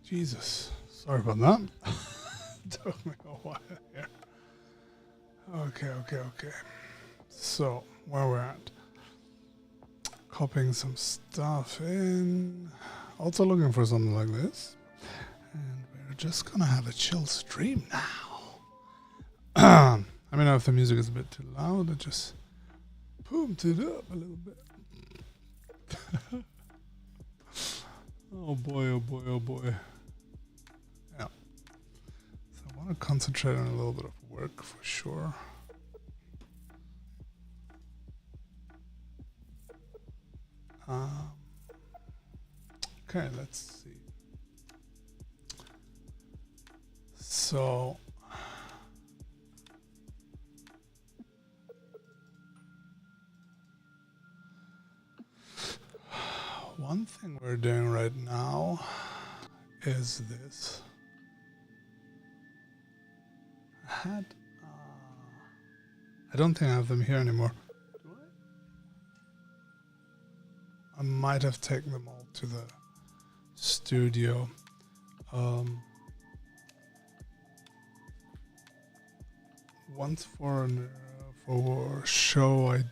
Jesus. Sorry about that. Took me a while here. Okay. So, where we're at. Copying some stuff in. Also looking for something like this. And we're just gonna have a chill stream now. I mean, if the music is a bit too loud, I just pumped it up a little bit. Oh boy. Yeah. So I want to concentrate on a little bit of work for sure. Okay, let's see. So one thing we're doing right now is this. I don't think I have them here anymore. Do I? I might have taken them all to the studio. Once for show, I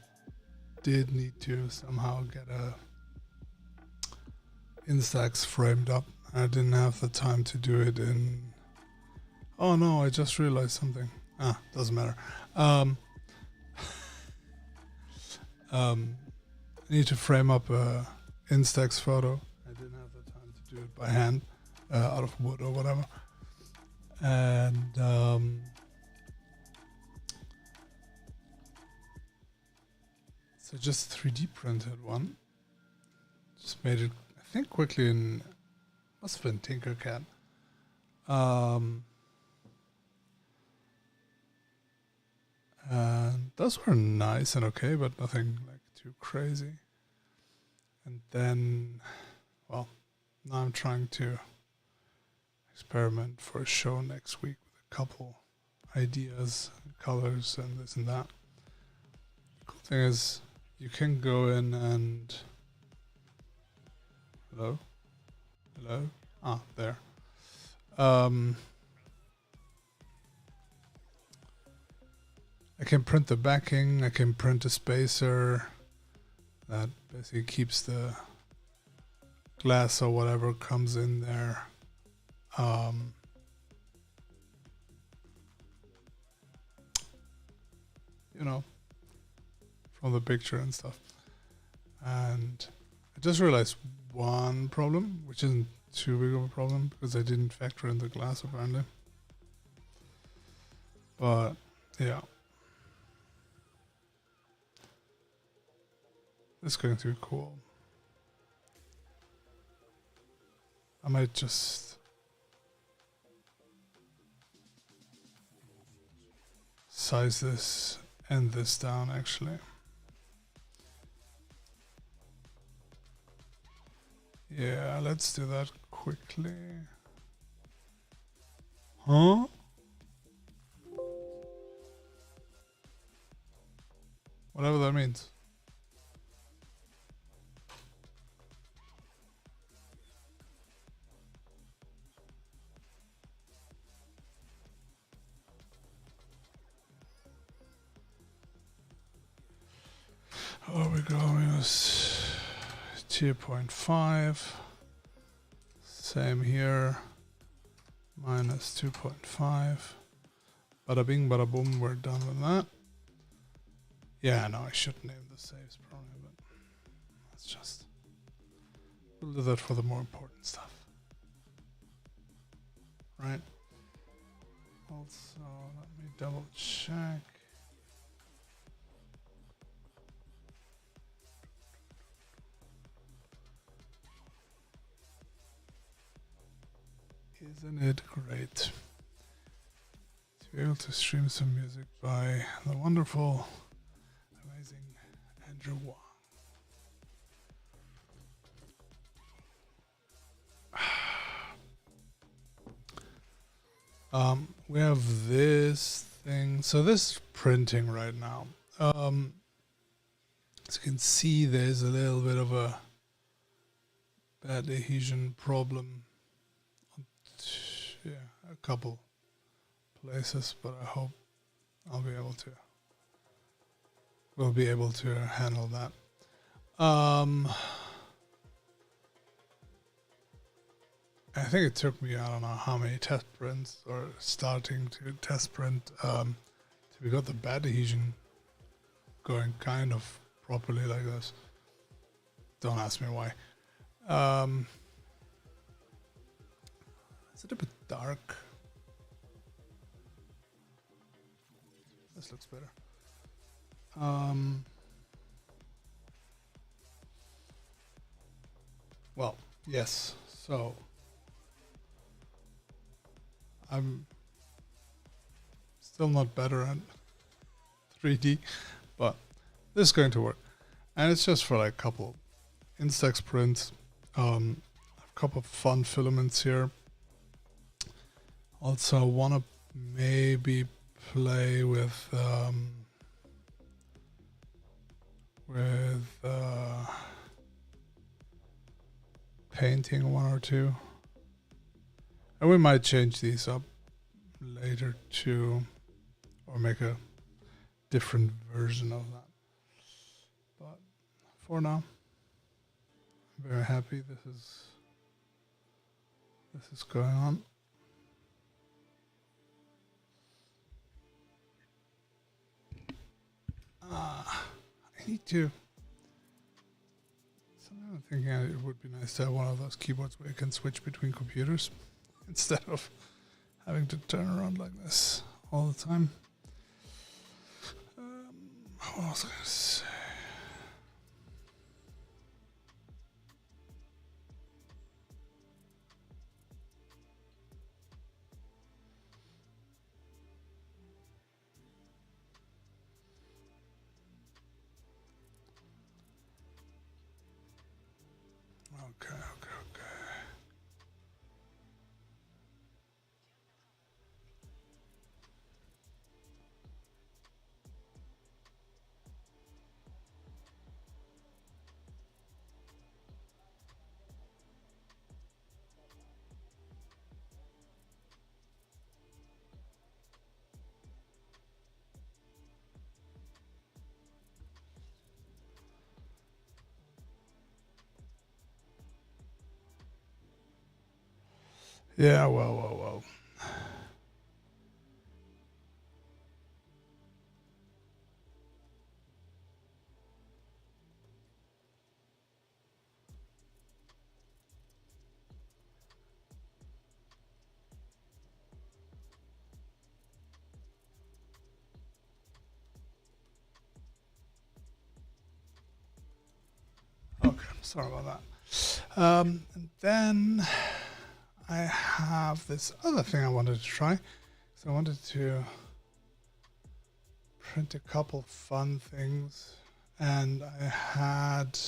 did need to somehow get a Instax framed up. I didn't have the time to do it in. Oh no! I just realized something. Doesn't matter. I need to frame up a Instax photo. I didn't have the time to do it by hand, out of wood or whatever. And so just 3D printed one. Just made it, I think, quickly in, must have been Tinkercad. And those were nice and okay, but nothing like too crazy. And then, well, now I'm trying to experiment for a show next week with a couple ideas, colors, and this and that. The cool thing is, you can go in and... Hello? There. I can print the backing, I can print a spacer that basically keeps the glass or whatever comes in there. You know, from the picture and stuff. And I just realized one problem, which isn't too big of a problem because I didn't factor in the glass apparently. But yeah. It's going to be cool. I might just size this and this down actually. Yeah, let's do that quickly. Huh? Whatever that means. Oh, we go minus 2.5. Same here. Minus 2.5. Bada bing, bada boom, we're done with that. Yeah, no, I should name the saves probably, but let's just... We'll do that for the more important stuff. Right? Also, let me double check. Isn't it great to be able to stream some music by the wonderful, amazing Andrew Wang. We have this thing. So this is printing right now. As you can see, there's a little bit of a bad adhesion problem on a couple places, but I hope I'll be able to. We'll be able to handle that. I think it took me, I don't know how many test prints or starting to test print till we got the bad adhesion going kind of properly like this. Don't ask me why. Is it a bit dark? This looks better. Well, yes. So I'm still not better at 3D, but this is going to work. And it's just for like a couple Instax prints, a couple of fun filaments here. Also, I want to maybe play with painting one or two. And we might change these up later too, or make a different version of that. But for now, I'm very happy this is going on. I need to. Something I'm thinking it would be nice to have one of those keyboards where you can switch between computers instead of having to turn around like this all the time. What was I going to say? Okay. Yeah, well. Okay, sorry about that. And then I have this other thing I wanted to try. So I wanted to print a couple fun things, and I had,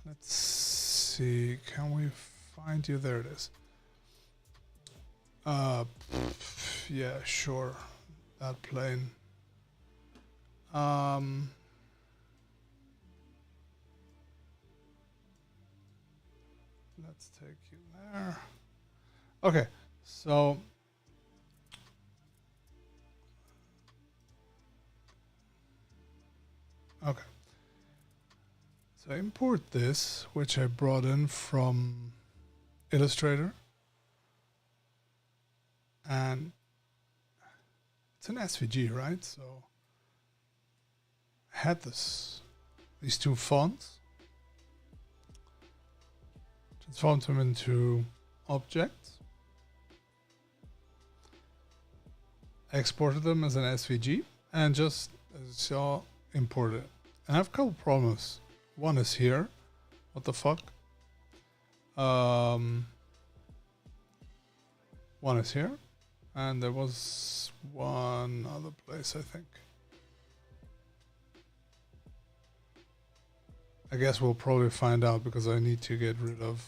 let's see, can we find you? There it is. Yeah, sure, that plane. Let's take you there. Okay, so so import this, which I brought in from Illustrator, and it's an SVG, right? So I had these two fonts, transformed them into objects, exported them as an SVG, and just, as you saw, imported it. And I have a couple problems. One is here. What the fuck? One is here. And there was one other place, I think. I guess we'll probably find out because I need to get rid of,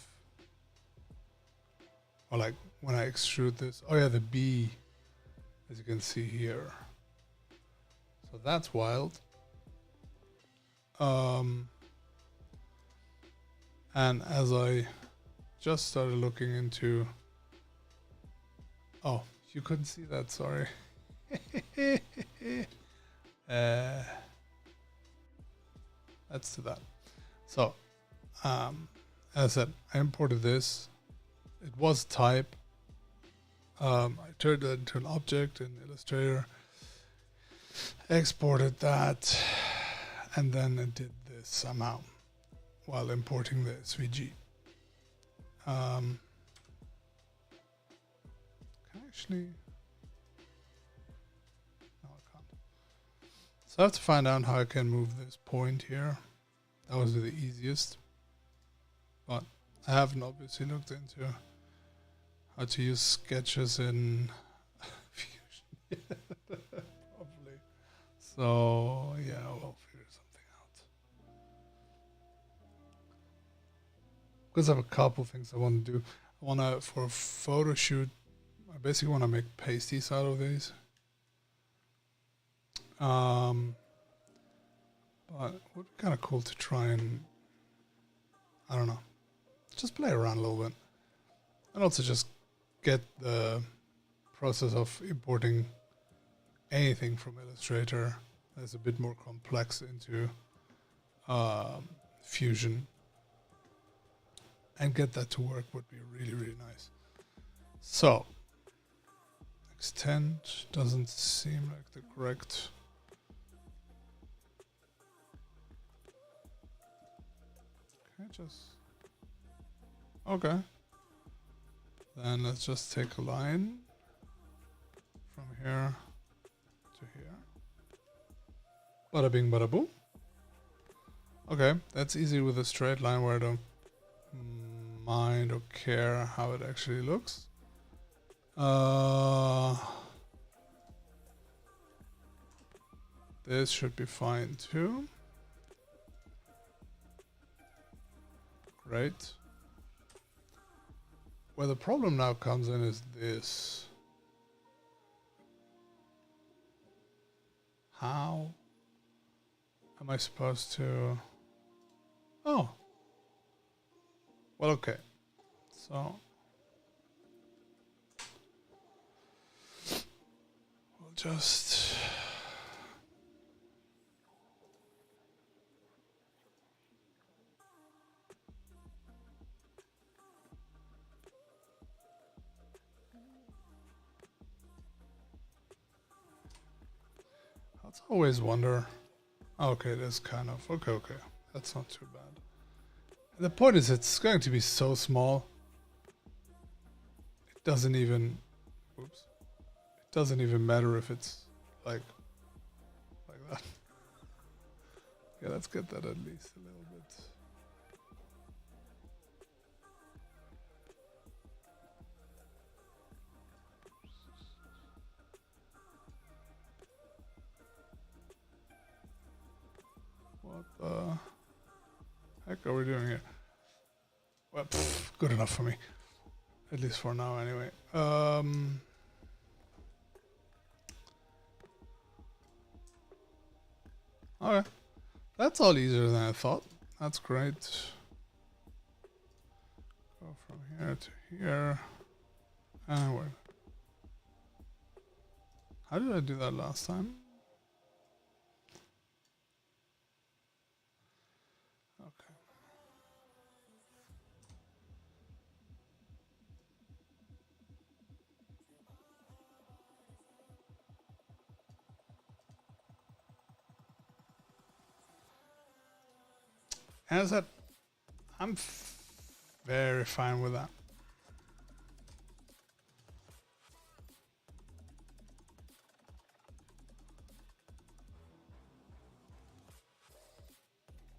or like when I extrude this. Oh yeah, the B, as you can see here. So that's wild. And as I just started looking into Oh, you couldn't see that, sorry. uh, let's do that. So, as I said, I imported this. It was type. I turned it into an object in Illustrator, exported that, and then it did this somehow while importing the SVG. Can I actually? No, I can't. So I have to find out how I can move this point here. That was the easiest. But I haven't obviously looked into how to use sketches in Fusion. Probably. So yeah, we'll figure something out. Because I have a couple things I want to do. I want to, for a photo shoot, I basically want to make pasties out of these. But it would be kind of cool to try and, I don't know, just play around a little bit. And also just get the process of importing anything from Illustrator that's a bit more complex into Fusion. And get that to work would be really, really nice. So, extend doesn't seem like the correct... Okay. Then let's just take a line from here to here. Bada bing, bada boom. Okay, that's easy with a straight line where I don't mind or care how it actually looks. This should be fine too. Great. Where the problem now comes in is this. How am I supposed to... Oh. Well, okay. So we'll just... That's always wonder. Okay, this kind of... Okay. That's not too bad. The point is, it's going to be so small. It doesn't even... Oops. It doesn't even matter if it's like that. Yeah, let's get that at least a little bit. What the heck are we doing here? Well, good enough for me. At least for now, anyway. Okay. That's all easier than I thought. That's great. Go from here to here. And where? How did I do that last time? Okay. And as I said, I'm very fine with that.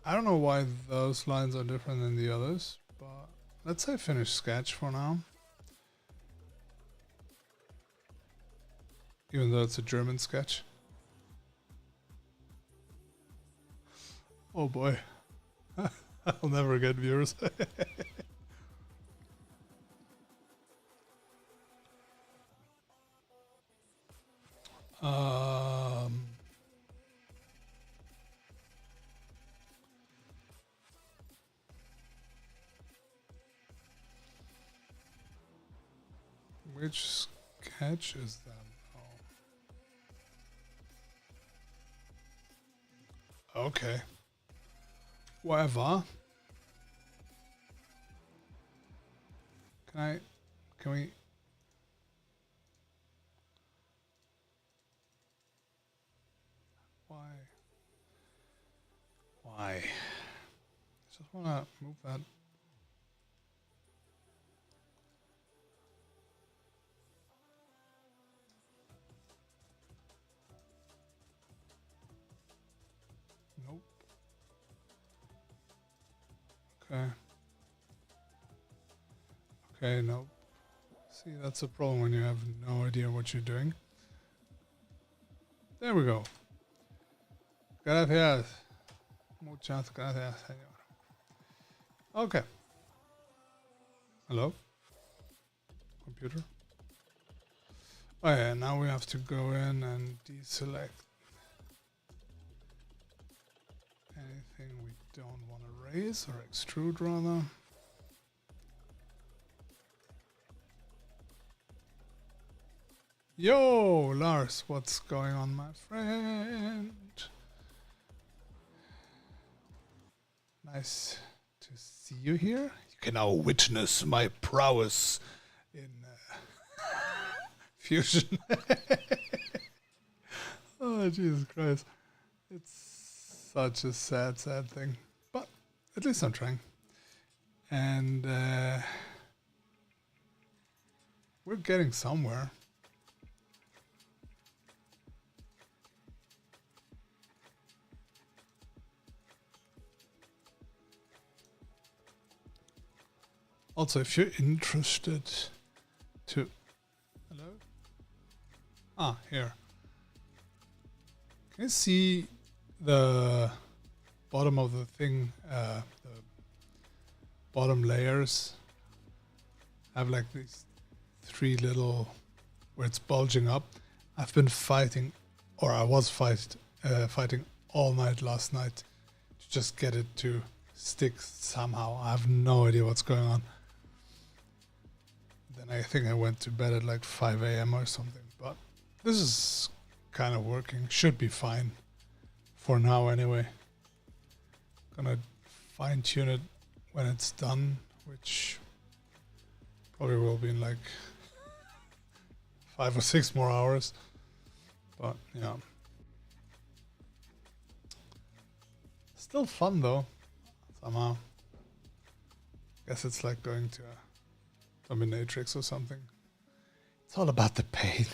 I don't know why those lines are different than the others, but let's say finish sketch for now. Even though it's a German sketch. Oh boy. I'll never get viewers. Which sketch is that? Oh. Okay. Whatever. Can we? Why? Why? Just wanna move that. Nope. Okay. Okay, nope. See, that's a problem when you have no idea what you're doing. There we go. Gracias. Muchas gracias, señor. Okay. Hello? Computer? Oh yeah, now we have to go in and deselect anything we don't want to raise, or extrude rather. Yo, Lars, what's going on, my friend? Nice to see you here. You can now witness my prowess in Fusion. Oh, Jesus Christ. It's such a sad, sad thing. But at least I'm trying. And we're getting somewhere. Also, if you're interested to... Hello? Ah, here. Can you see the bottom of the thing? The bottom layers have like these three little... where it's bulging up. I've been fighting, or I was fighting all night last night to just get it to stick somehow. I have no idea what's going on. Then I think I went to bed at like 5 a.m. or something, but this is kind of working. Should be fine for now anyway. Gonna fine tune it when it's done, which probably will be in like 5 or 6 more hours. But yeah, still fun though, somehow. Guess it's like going to a dominatrix or something. It's all about the pain.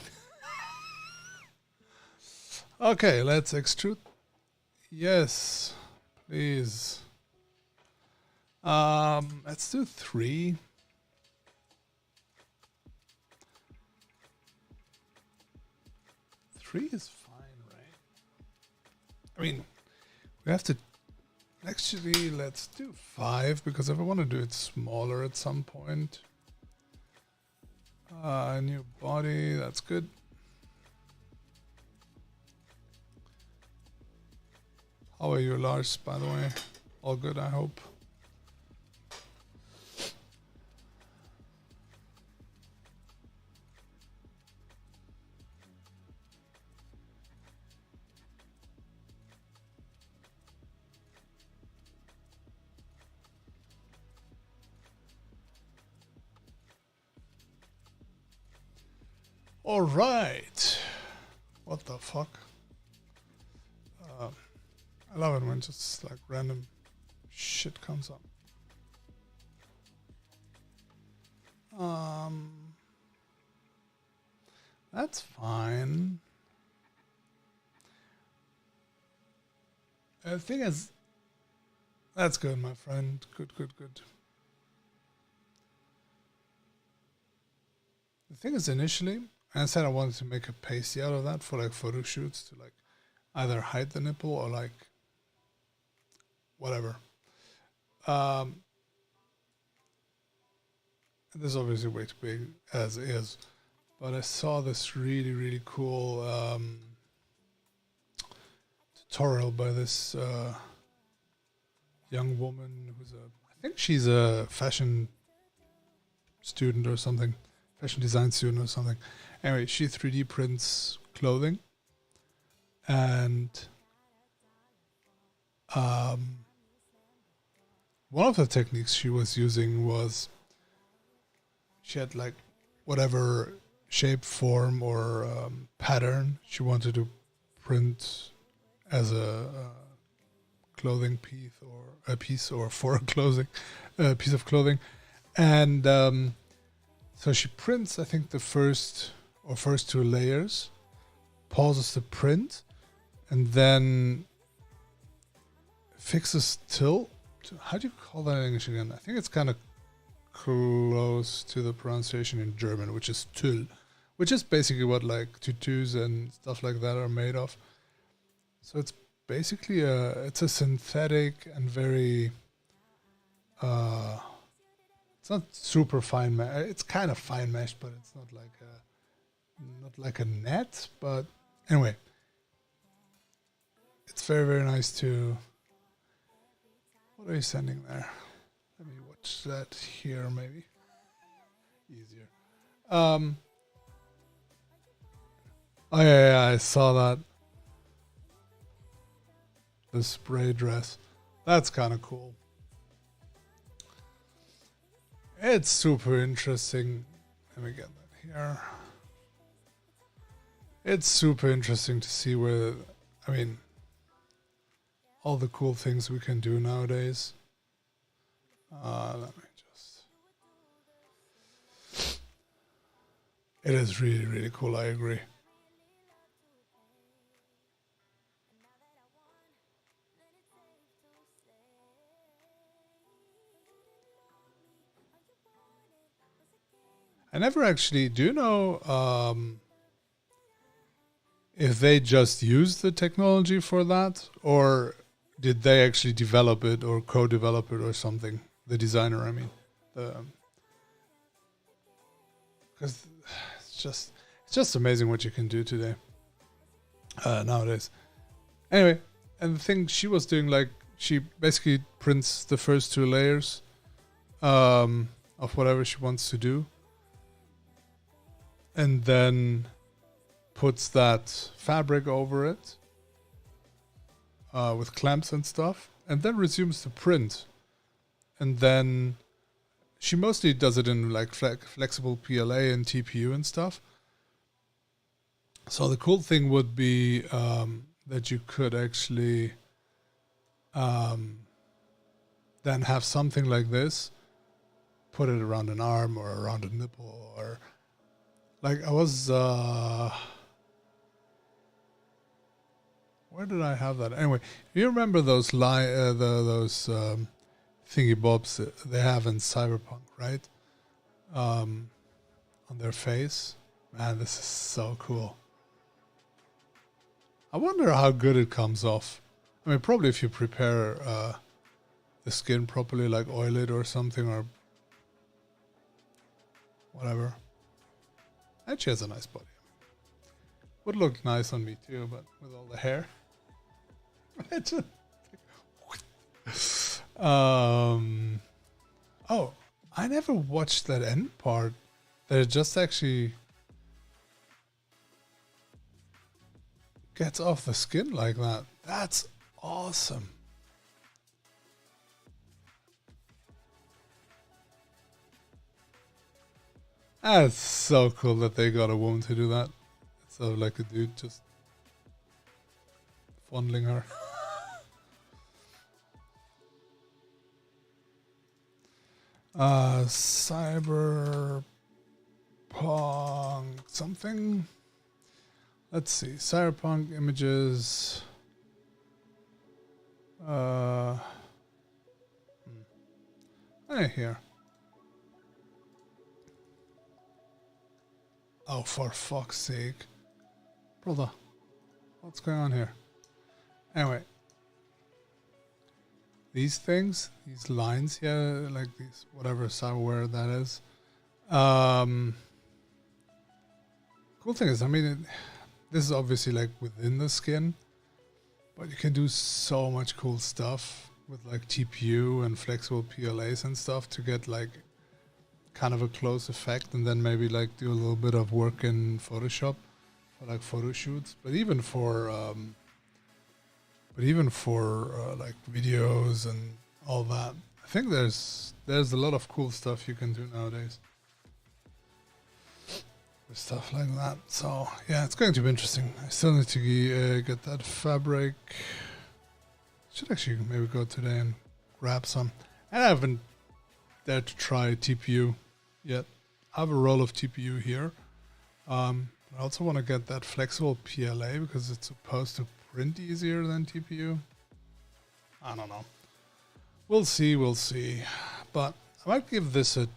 Okay, let's extrude. Yes, please. Let's do 3. Three is fine, right? I mean, we have to... Actually, let's do 5, because if I want to do it smaller at some point. New body, that's good. How are you, Lars, by the way? All good, I hope. All right. What the fuck? I love it when just like random shit comes up. That's fine. The thing is, that's good, my friend. Good, good, good. The thing is, initially, I said I wanted to make a pasty out of that for like photo shoots to like either hide the nipple or like whatever. This is obviously way too big as is, but I saw this really, really cool tutorial by this young woman who's I think she's a fashion student or something. fashion design student or something. Anyway, she 3D prints clothing, and one of the techniques she was using was she had like whatever shape, form, or pattern she wanted to print as a clothing piece or a piece or for a clothing piece of clothing, and so she prints I think the first two layers, pauses the print, and then fixes till. How do you call that in English again? I think it's kind of close to the pronunciation in German, which is Tüll, which is basically what like tutus and stuff like that are made of. So it's basically it's a synthetic and very it's not super fine it's kind of fine mesh, but it's not like a net. But anyway, it's very, very nice to. What are you sending there? Let me watch that here, maybe easier. Oh yeah, I saw that. The spray dress. That's kind of cool. It's super interesting. Let me get that here. It's super interesting to see where, I mean, all the cool things we can do nowadays. Let me just. It is really, really cool. I agree. I never actually. Do you know if they just used the technology for that, or did they actually develop it or co-develop it or something? The designer, I mean, because it's just amazing what you can do today nowadays. Anyway, and the thing she was doing, like she basically prints the first two layers of whatever she wants to do, and then puts that fabric over it with clamps and stuff, and then resumes the print. And then she mostly does it in like flexible PLA and TPU and stuff. So the cool thing would be that you could actually then have something like this, put it around an arm or around a nipple, or like I was where did I have that? Anyway, you remember those those thingy bobs they have in Cyberpunk, right? On their face. Man, this is so cool. I wonder how good it comes off. I mean, probably if you prepare the skin properly, like oil it or something, or whatever. And she has a nice body. Would look nice on me too, but with all the hair. Oh, I never watched that end part. That it just actually gets off the skin like that. That's awesome. That's so cool that they got a woman to do that. So like a dude just fondling her. Cyberpunk something. Let's see. Cyberpunk images. Hey, here. Oh, for fuck's sake. Brother, what's going on here? Anyway. These things, these lines here, like these, whatever cyberware that is. Cool thing is, I mean, this is obviously like within the skin, but you can do so much cool stuff with like TPU and flexible PLAs and stuff to get like kind of a close effect, and then maybe like do a little bit of work in Photoshop for like photo shoots. But even for like videos and all that, I think there's a lot of cool stuff you can do nowadays with stuff like that. So yeah, it's going to be interesting. I still need to get that fabric. Should actually maybe go today and grab some. And I haven't dared to try TPU yet. I have a roll of TPU here. I also want to get that flexible PLA because it's supposed to print easier than TPU. I don't know. We'll see. But I might give this a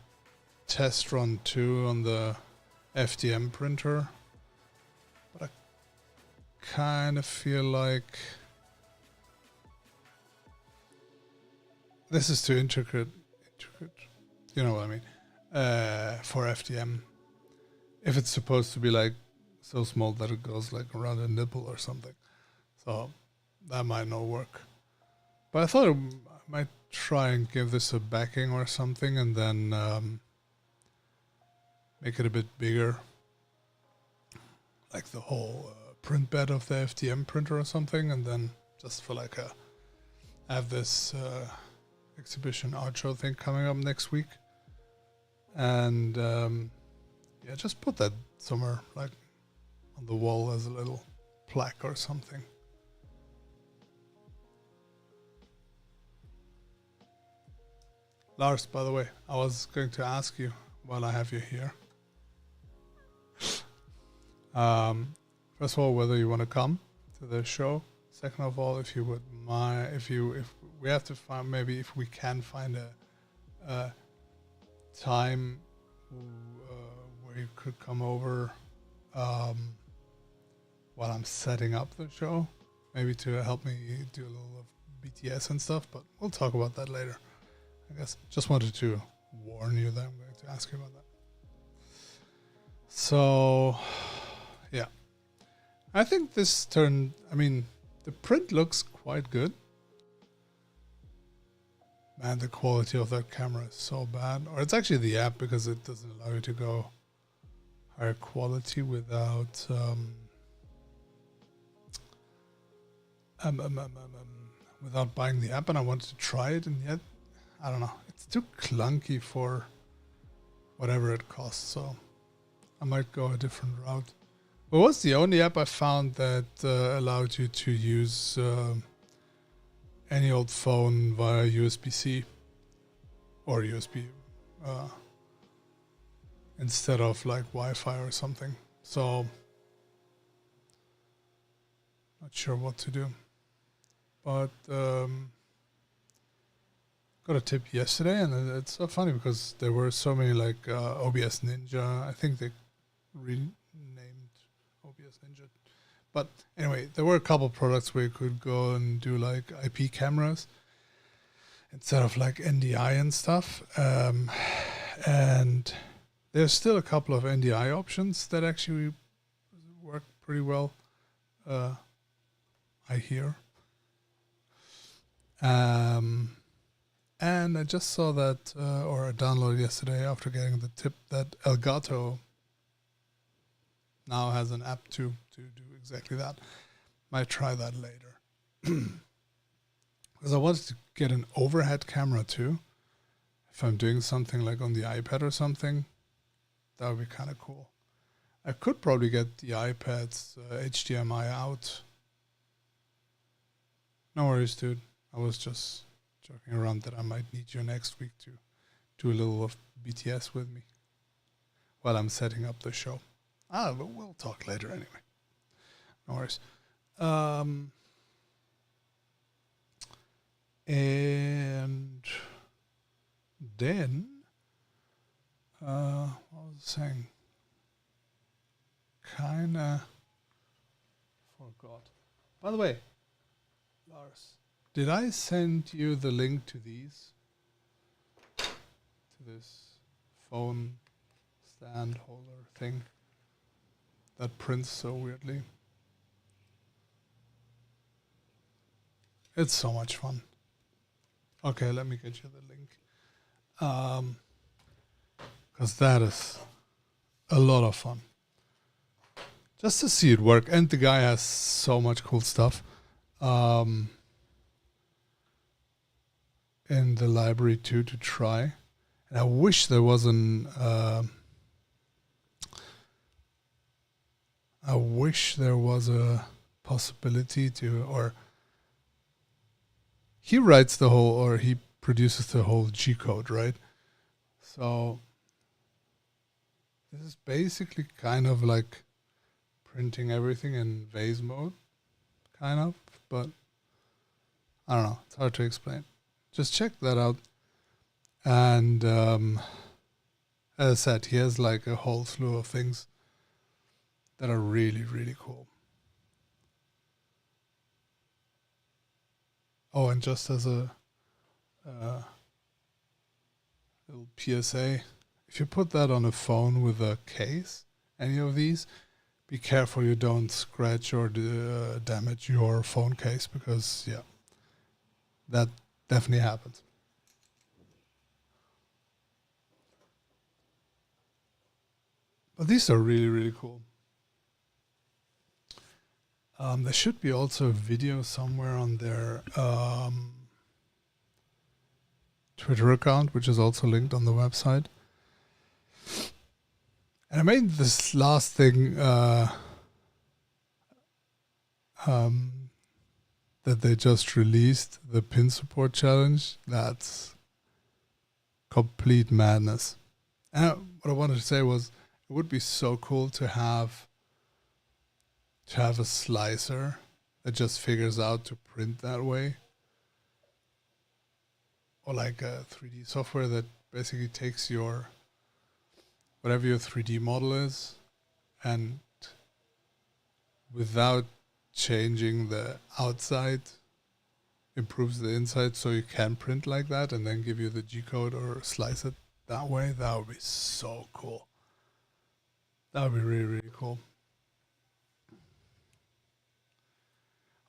test run too on the FDM printer. But I kind of feel like this is too intricate. You know what I mean? For FDM. If it's supposed to be like so small that it goes like around a nipple or something. So that might not work. But I thought I might try and give this a backing or something and then make it a bit bigger. Like the whole print bed of the FDM printer or something. And then just for like I have this exhibition art show thing coming up next week. And yeah, just put that somewhere like on the wall as a little plaque or something. Lars, by the way, I was going to ask you while I have you here. First of all, whether you want to come to the show. Second of all, if you would mind, if we have to find, maybe if we can find a time where you could come over while I'm setting up the show, maybe to help me do a little of BTS and stuff. But we'll talk about that later. I guess just wanted to warn you that I'm going to ask you about that. So, yeah. I think this turned, I mean, the print looks quite good. Man, the quality of that camera is so bad. Or it's actually the app because it doesn't allow you to go higher quality without without buying the app, and I wanted to try it, and yet I don't know, it's too clunky for whatever it costs, so I might go a different route. But it was the only app I found that allowed you to use any old phone via USB-C or USB instead of like Wi-Fi or something. So not sure what to do. But got a tip yesterday, and it's so funny because there were so many like OBS Ninja. I think they renamed OBS Ninja. But anyway, there were a couple products where you could go and do like IP cameras instead of like NDI and stuff. And there's still a couple of NDI options that actually work pretty well, I hear. And I just saw that, or I downloaded yesterday after getting the tip that Elgato now has an app to do exactly that. Might try that later. Because I wanted to get an overhead camera too. If I'm doing something like on the iPad or something, that would be kind of cool. I could probably get the iPad's HDMI out. No worries, dude. I was just joking around that I might need you next week to do a little of BTS with me while I'm setting up the show. But we'll talk later anyway. No worries. And then, what was I saying? Kinda forgot. By the way, Lars, did I send you the link to these? To this phone stand holder thing that prints so weirdly? It's so much fun. Okay, let me get you the link. because that is a lot of fun. Just to see it work. And the guy has so much cool stuff in the library too to try. And I wish there was a possibility to, or he writes the whole, or he produces the whole G code, right? So this is basically kind of like printing everything in vase mode, kind of, but I don't know. It's hard to explain. Just check that out. And as I said, he has like a whole slew of things that are really, really cool. Oh, and just as a little PSA, if you put that on a phone with a case, any of these, be careful you don't scratch or damage your phone case, because yeah, that definitely happens. But these are really, really cool. There should be also a video somewhere on their Twitter account, which is also linked on the website. And I made this last thing that they just released, the pin support challenge. That's complete madness. And what I wanted to say was, it would be so cool to have a slicer that just figures out to print that way, or like a 3D software that basically takes your whatever your 3D model is, and without changing the outside, improves the inside so you can print like that and then give you the G code or slice it that way. That would be so cool. That would be really, really cool.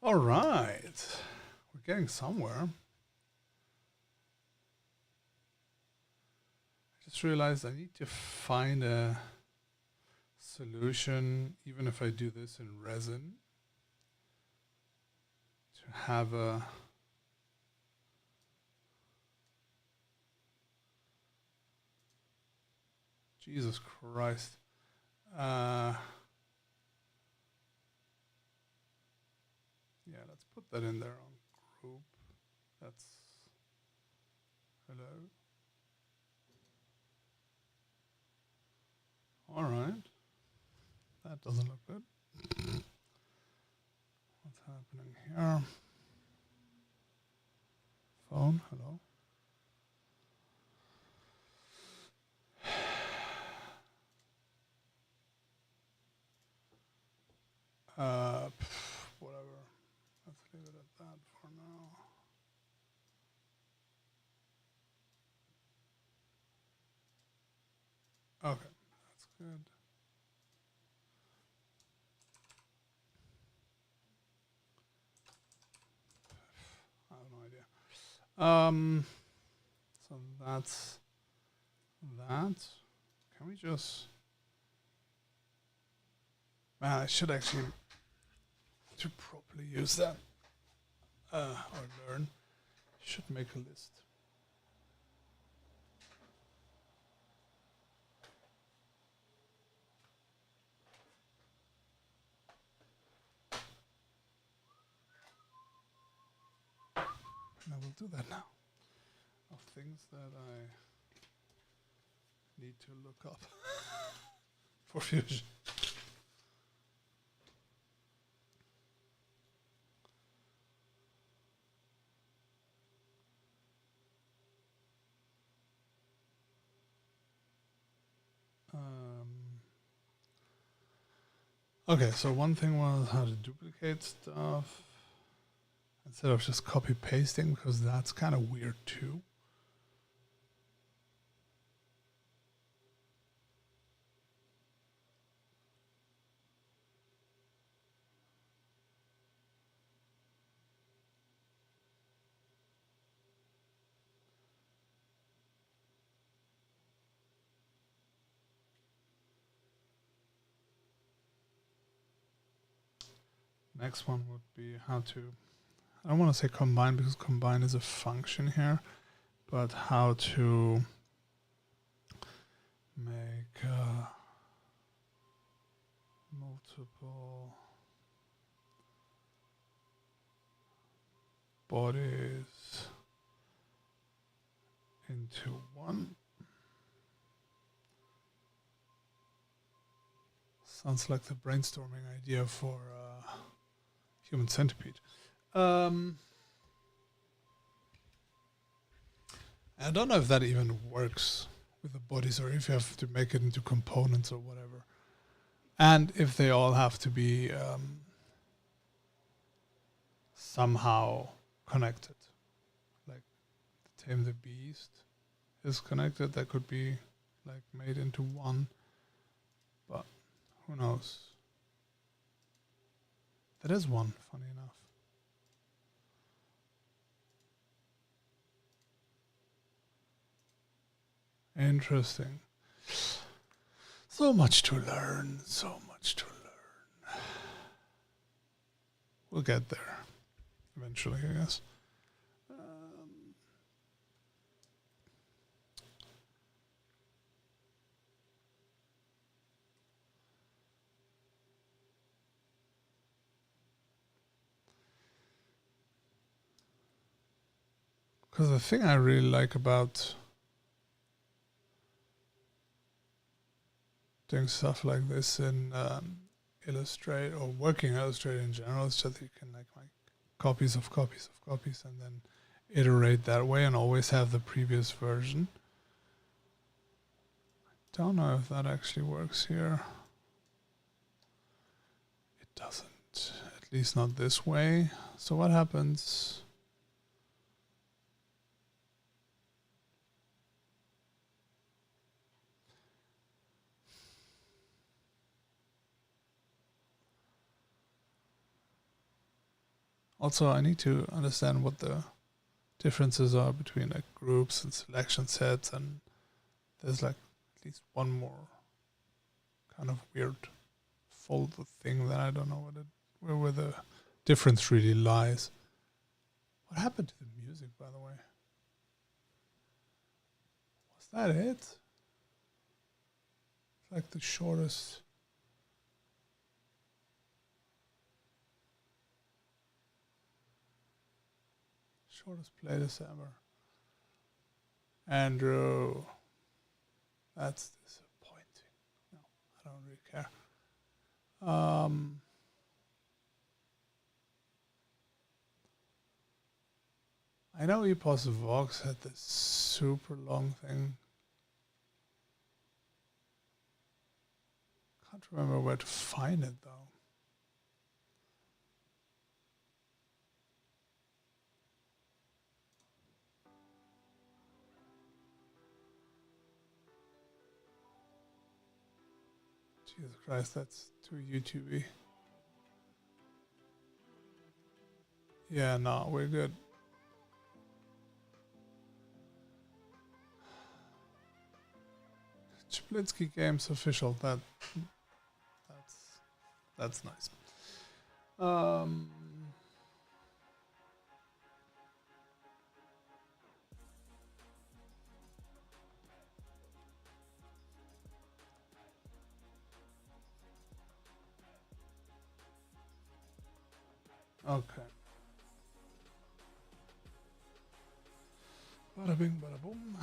All right. We're getting somewhere. I just realized I need to find a solution, even if I do this in resin, to have a Jesus Christ. Yeah, let's put that in there on group. That's hello. All right. That doesn't look good. What's happening here? Phone, hello. Whatever. Let's leave it at that for now. Okay, that's good. I have no idea. So that's that. Can we just? Man, I should actually to properly use that or learn. Should make a list. And I will do that now. Of things that I need to look up for Fusion. Okay, so one thing was how to duplicate stuff instead of just copy pasting, because that's kind of weird too. Next one would be how to, I don't want to say combine because combine is a function here, but how to make multiple bodies into one. Sounds like the brainstorming idea for Human Centipede. I don't know if that even works with the bodies or if you have to make it into components or whatever. And if they all have to be somehow connected. Like Tame the Beast is connected. That could be like made into one. But who knows? That is one, funny enough. Interesting. So much to learn, so much to learn. We'll get there eventually, I guess. Because the thing I really like about doing stuff like this in Illustrator or working Illustrator in general is just that you can like copies of copies of copies and then iterate that way and always have the previous version. I don't know if that actually works here. It doesn't, at least not this way. So what happens? Also, I need to understand what the differences are between like groups and selection sets, and there's like at least one more kind of weird folder thing that I don't know where the difference really lies. What happened to the music, by the way? Was that it? It's like the shortest. Shortest playlist ever. Andrew. That's disappointing. No, I don't really care. I know Epos Vox had this super long thing. Can't remember where to find it though. Jesus Christ, that's too YouTube-y. Yeah, no, we're good. Chaplinsky Games official. That's nice. Okay. Bada bing, bada boom.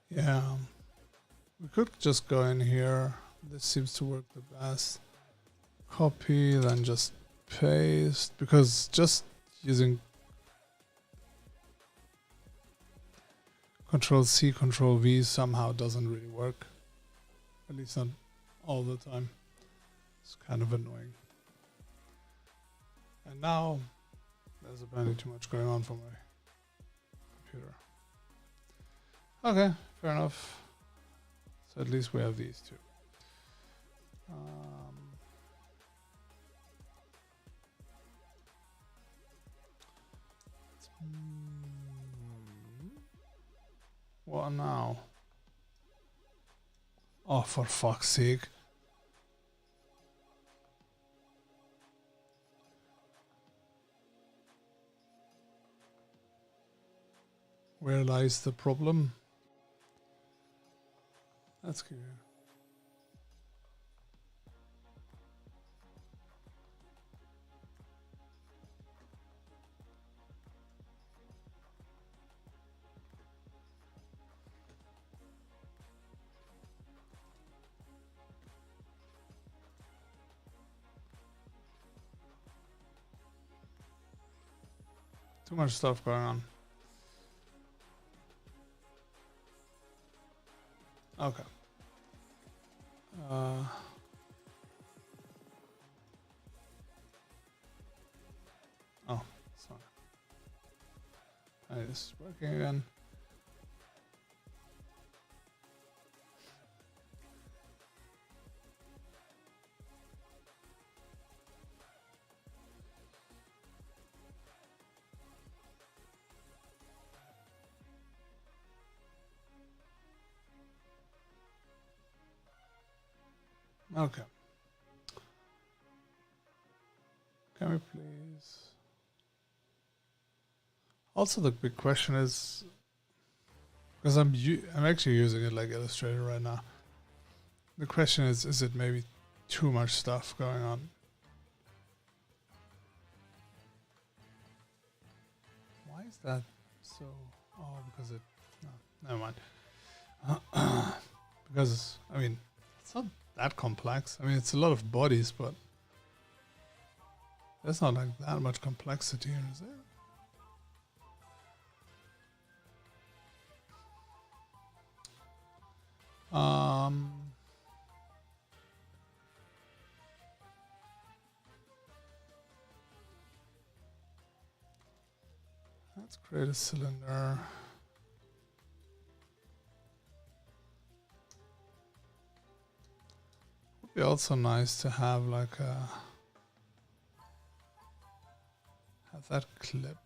Yeah, we could just go in here. This seems to work the best. Copy, then just paste, because just using Control C, Control V somehow doesn't really work. At least not all the time. It's kind of annoying. And now there's apparently too much going on for my computer. Okay, fair enough. So at least we have these two. What now? Oh, for fuck's sake. Where lies the problem? That's good. Too much stuff going on. Okay. Oh, sorry. This is working again. Okay. Can we please? Also, the big question is, because I'm actually using it like Illustrator right now. The question is it maybe too much stuff going on? Why is that so? Oh, because it. No, never mind. Because I mean, it's not that complex. I mean, it's a lot of bodies, but there's not like that much complexity here, is there? Let's create a cylinder. Would be also nice to have like a have that clip.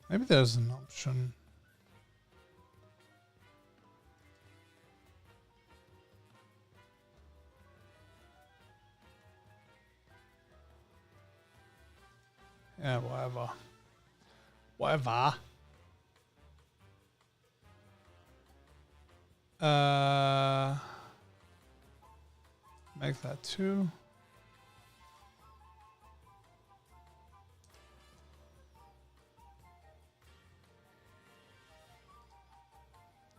Maybe there's an option. Yeah, whatever. Whatever. Make that 2.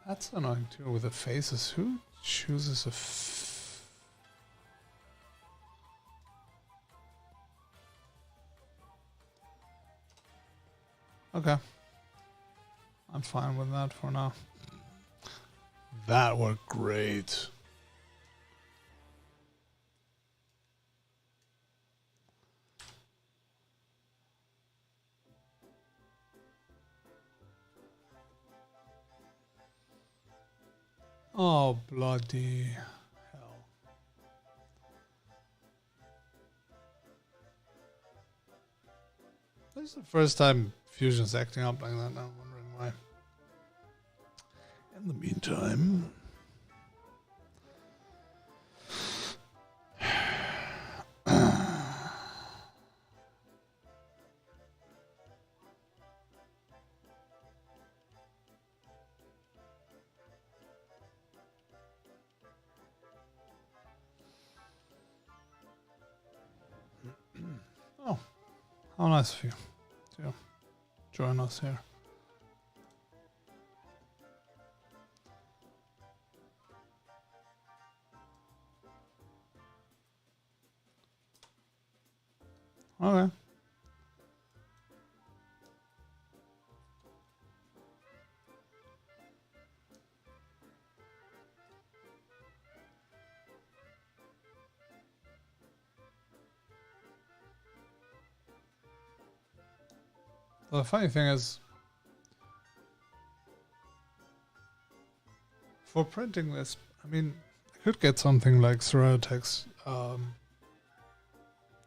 That's annoying too with the faces. Who chooses a Okay. I'm fine with that for now. That worked great. Oh, bloody hell. This is the first time Fusion's acting up like that. I'm wondering why. In the meantime... Oh, how nice of you to join us here. Okay. The funny thing is, for printing this, I mean, I could get something like Ceratex's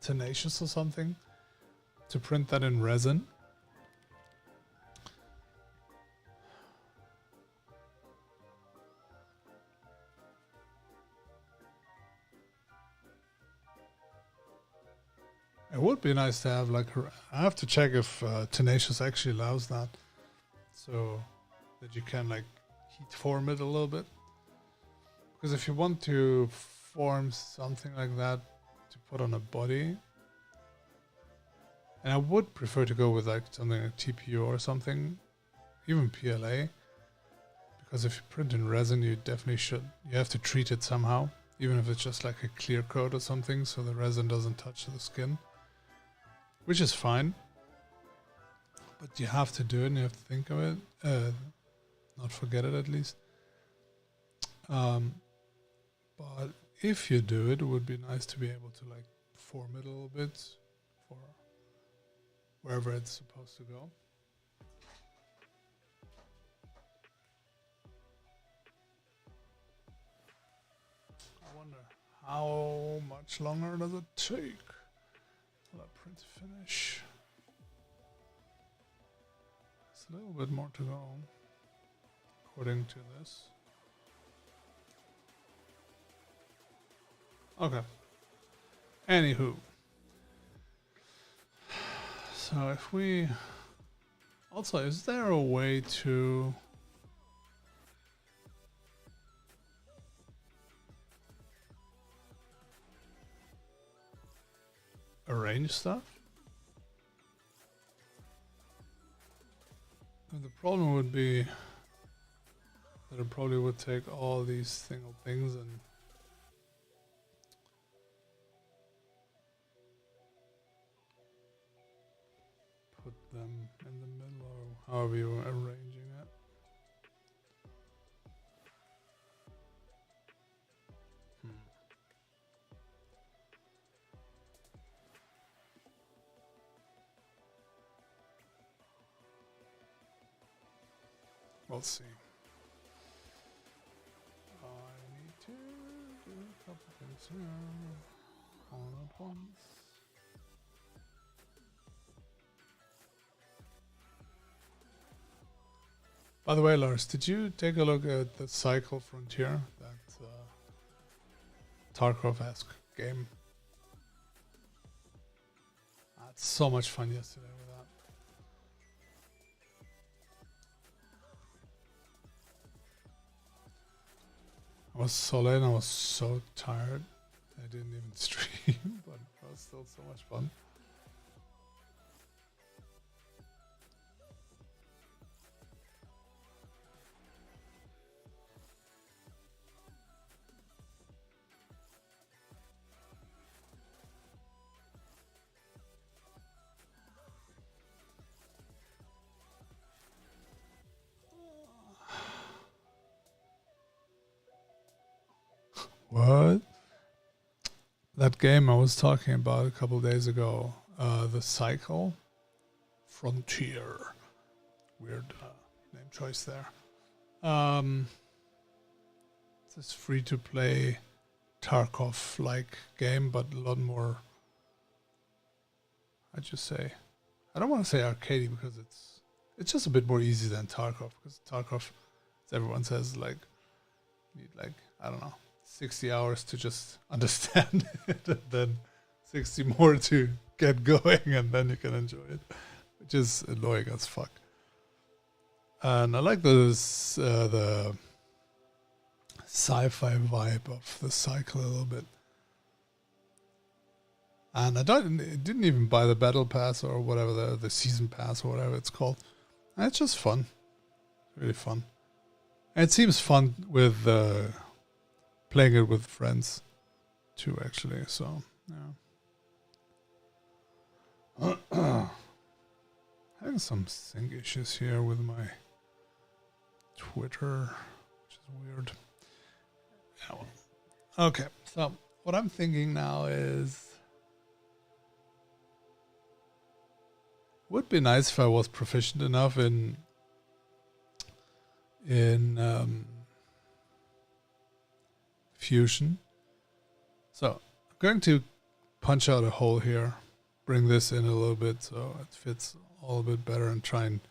Tenacious or something to print that in resin. It would be nice to have like, I have to check if Tenacious actually allows that, so that you can like heat form it a little bit. Because if you want to form something like that to put on a body, and I would prefer to go with like something like TPU or something, even PLA, because if you print in resin, you definitely should, you have to treat it somehow, even if it's just like a clear coat or something, so the resin doesn't touch the skin. Which is fine, but you have to do it and you have to think of it, not forget it at least. But if you do it, it would be nice to be able to like form it a little bit for wherever it's supposed to go. I wonder how much longer does it take? Print finish. It's a little bit more to go, according to this. Okay. Anywho. So if we... Also, is there a way to... arrange stuff? And the problem would be that it probably would take all these single things and put them in the middle, or however you are arranging it. We'll see. I need to do a couple things here all at once. By the way, Lars, did you take a look at the Cycle Frontier, that Tarkov-esque game? I had so much fun yesterday with that. I was so late and I was so tired. I didn't even stream, but it was still so much fun. What? That game I was talking about a couple days ago, the Cycle Frontier. Weird name choice there. It's this free-to-play Tarkov-like game, but a lot more, I'd just say, I don't want to say arcadey because it's just a bit more easy than Tarkov, because Tarkov, as everyone says, like, you need like, I don't know, 60 hours to just understand it, and then 60 more to get going, and then you can enjoy it, which is annoying as fuck. And I like this the sci-fi vibe of the Cycle a little bit. And I didn't even buy the battle pass or whatever, the season pass or whatever it's called. And it's just fun, really fun. And it seems fun with playing it with friends too, actually. So yeah. Having some sync issues here with my Twitter, which is weird. Yeah, well. Okay, so what I'm thinking now is, would be nice if I was proficient enough in Fusion. So I'm going to punch out a hole here, bring this in a little bit so it fits all a bit better, and try and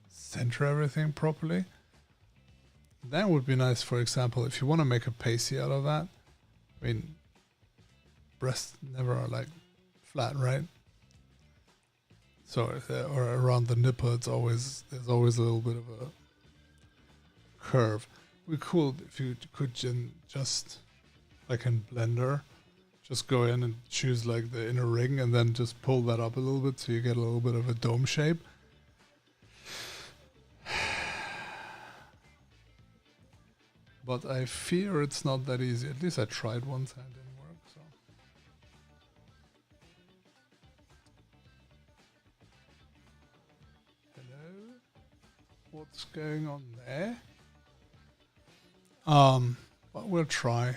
center everything properly. That would be nice, for example, if you want to make a pasty out of that. I mean, breasts never are like flat, right? So, or around the nipple, there's always a little bit of a curve. It'd be cool if you could just, like in Blender, just go in and choose like the inner ring and then just pull that up a little bit so you get a little bit of a dome shape. But I fear it's not that easy. At least I tried once and it didn't work. So hello, what's going on there? But we'll try.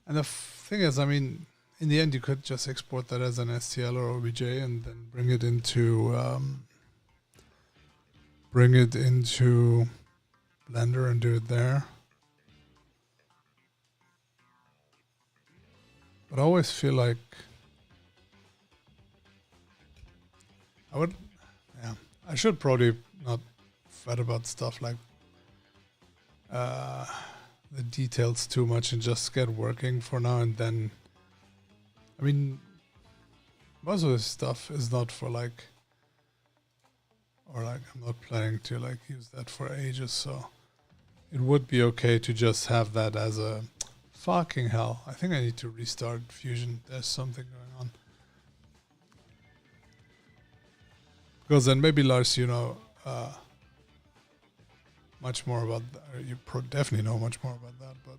And the thing is, I mean, in the end, you could just export that as an STL or OBJ and then bring it into Blender and do it there. But I always feel like I should probably not fret about stuff like the details too much and just get working for now and then. I mean, most of this stuff is not for like, or like I'm not planning to like use that for ages, so it would be okay to just have that as a fucking hell. I think I need to restart Fusion. There's something going on. Because then maybe Lars, you know, much more about that. You definitely know much more about that, but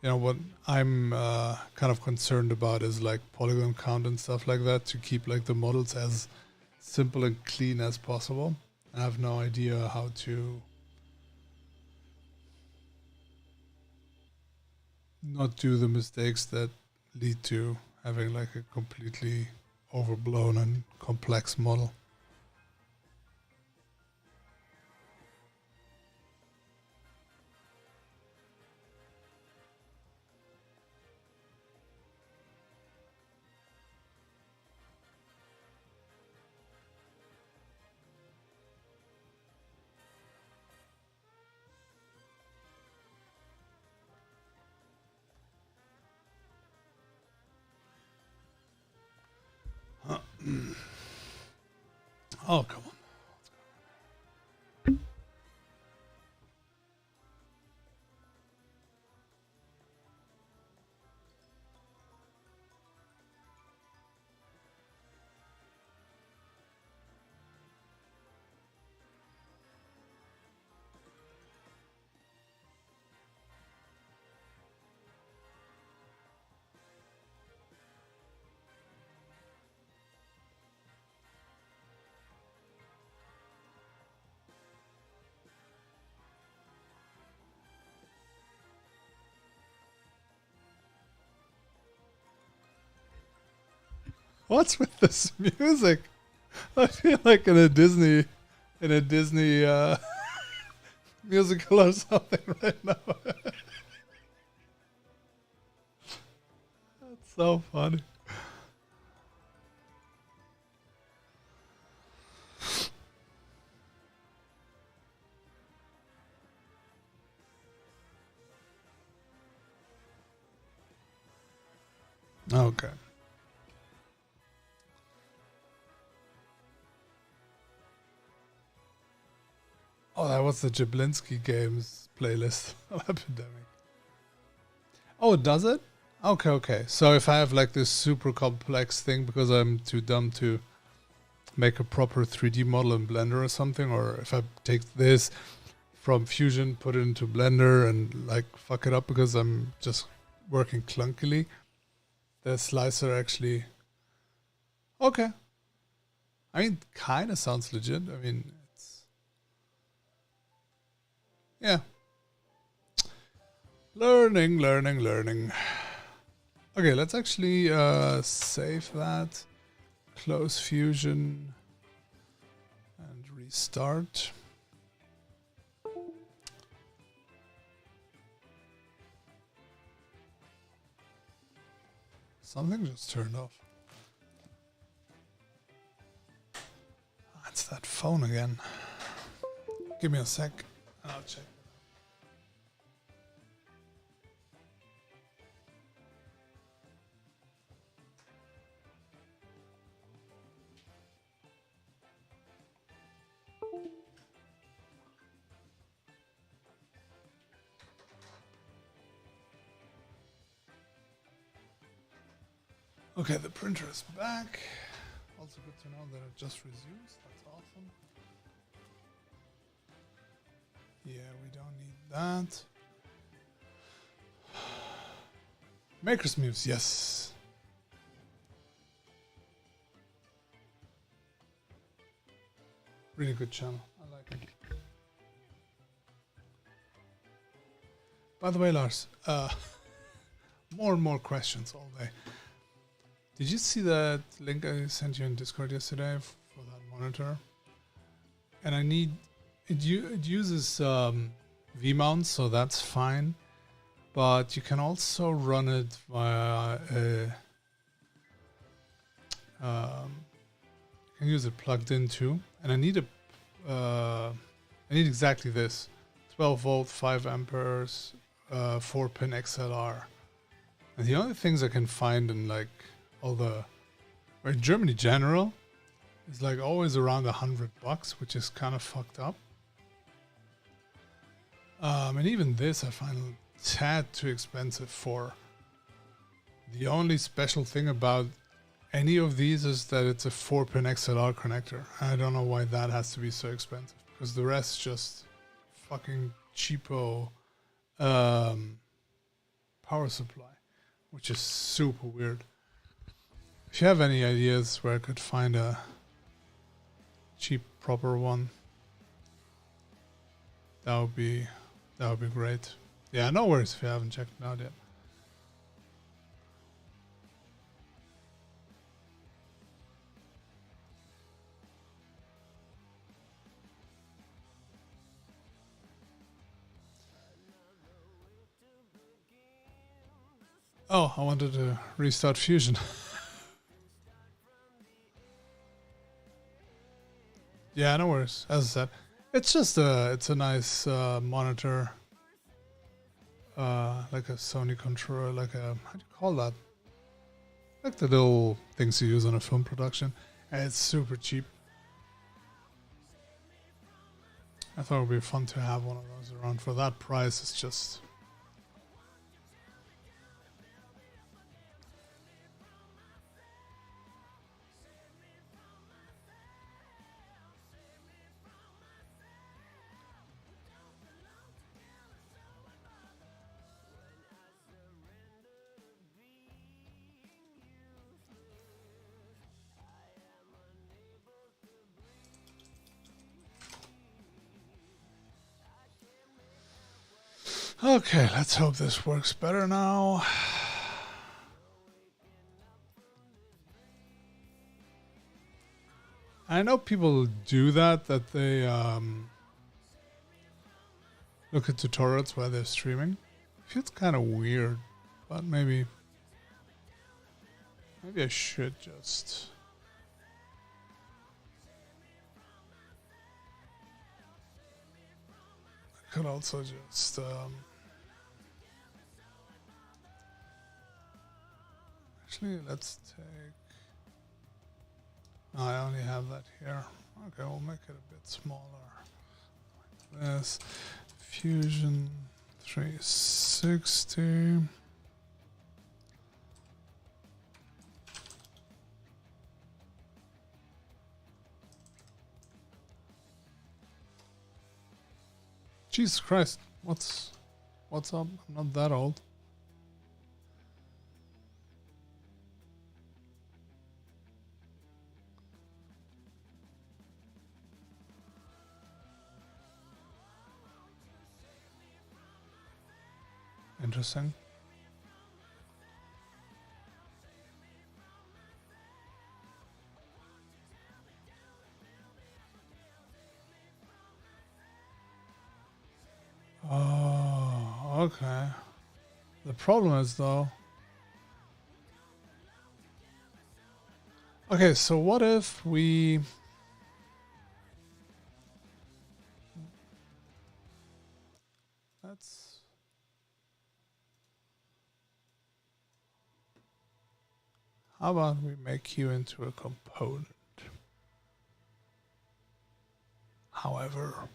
you know what I'm kind of concerned about is like polygon count and stuff like that, to keep like the models as simple and clean as possible. I have no idea how to not do the mistakes that lead to having like a completely overblown and complex model. Oh, come on. What's with this music? I feel like in a Disney musical or something right now. That's so funny. Okay. Oh, that was the Jablinski Games playlist of Epidemic. Oh, does it? Okay, okay. So if I have like this super complex thing because I'm too dumb to make a proper 3D model in Blender or something, or if I take this from Fusion, put it into Blender and like fuck it up because I'm just working clunkily, the slicer actually... Okay. I mean, kind of sounds legit. I mean, yeah. Learning. Okay, let's actually save that, close Fusion, and restart. Something just turned off. It's that phone again. Give me a sec and I'll check. Okay, the printer is back. Also good to know that it just resumes. That's awesome. Yeah, we don't need that. Maker's Muse, yes. Really good channel. I like it. By the way, Lars, more and more questions all day. Did you see that link I sent you in Discord yesterday for that monitor? And I need it uses V-mount, so that's fine. But you can also run it via you can use it plugged in too. And I need I need exactly this: 12 volt, 5 amperes, 4-pin XLR. And the only things I can find in like all the, or in Germany general, is like always around $100, which is kind of fucked up. And even this I find a tad too expensive for. The only special thing about any of these is that it's a 4-pin XLR connector. I don't know why that has to be so expensive, because the rest just fucking cheapo power supply, which is super weird. If you have any ideas where I could find a cheap proper one, that would be great. Yeah, no worries if you haven't checked it out yet. Oh, I wanted to restart Fusion. Yeah, no worries. As I said, it's just it's a nice monitor, like a Sony controller, like a, how do you call that? Like the little things you use on a film production, and it's super cheap. I thought it would be fun to have one of those around. For that price, it's just. Okay, let's hope this works better now. I know people do that they look at tutorials while they're streaming. It feels kind of weird, but maybe I should just. I could also just actually, let's take. No, I only have that here. Okay, we'll make it a bit smaller. Like this. Fusion 360. Jesus Christ, what's up? I'm not that old. Interesting. Oh, okay. The problem is though, Okay, so what if we... Let's... How about we make you into a component? However...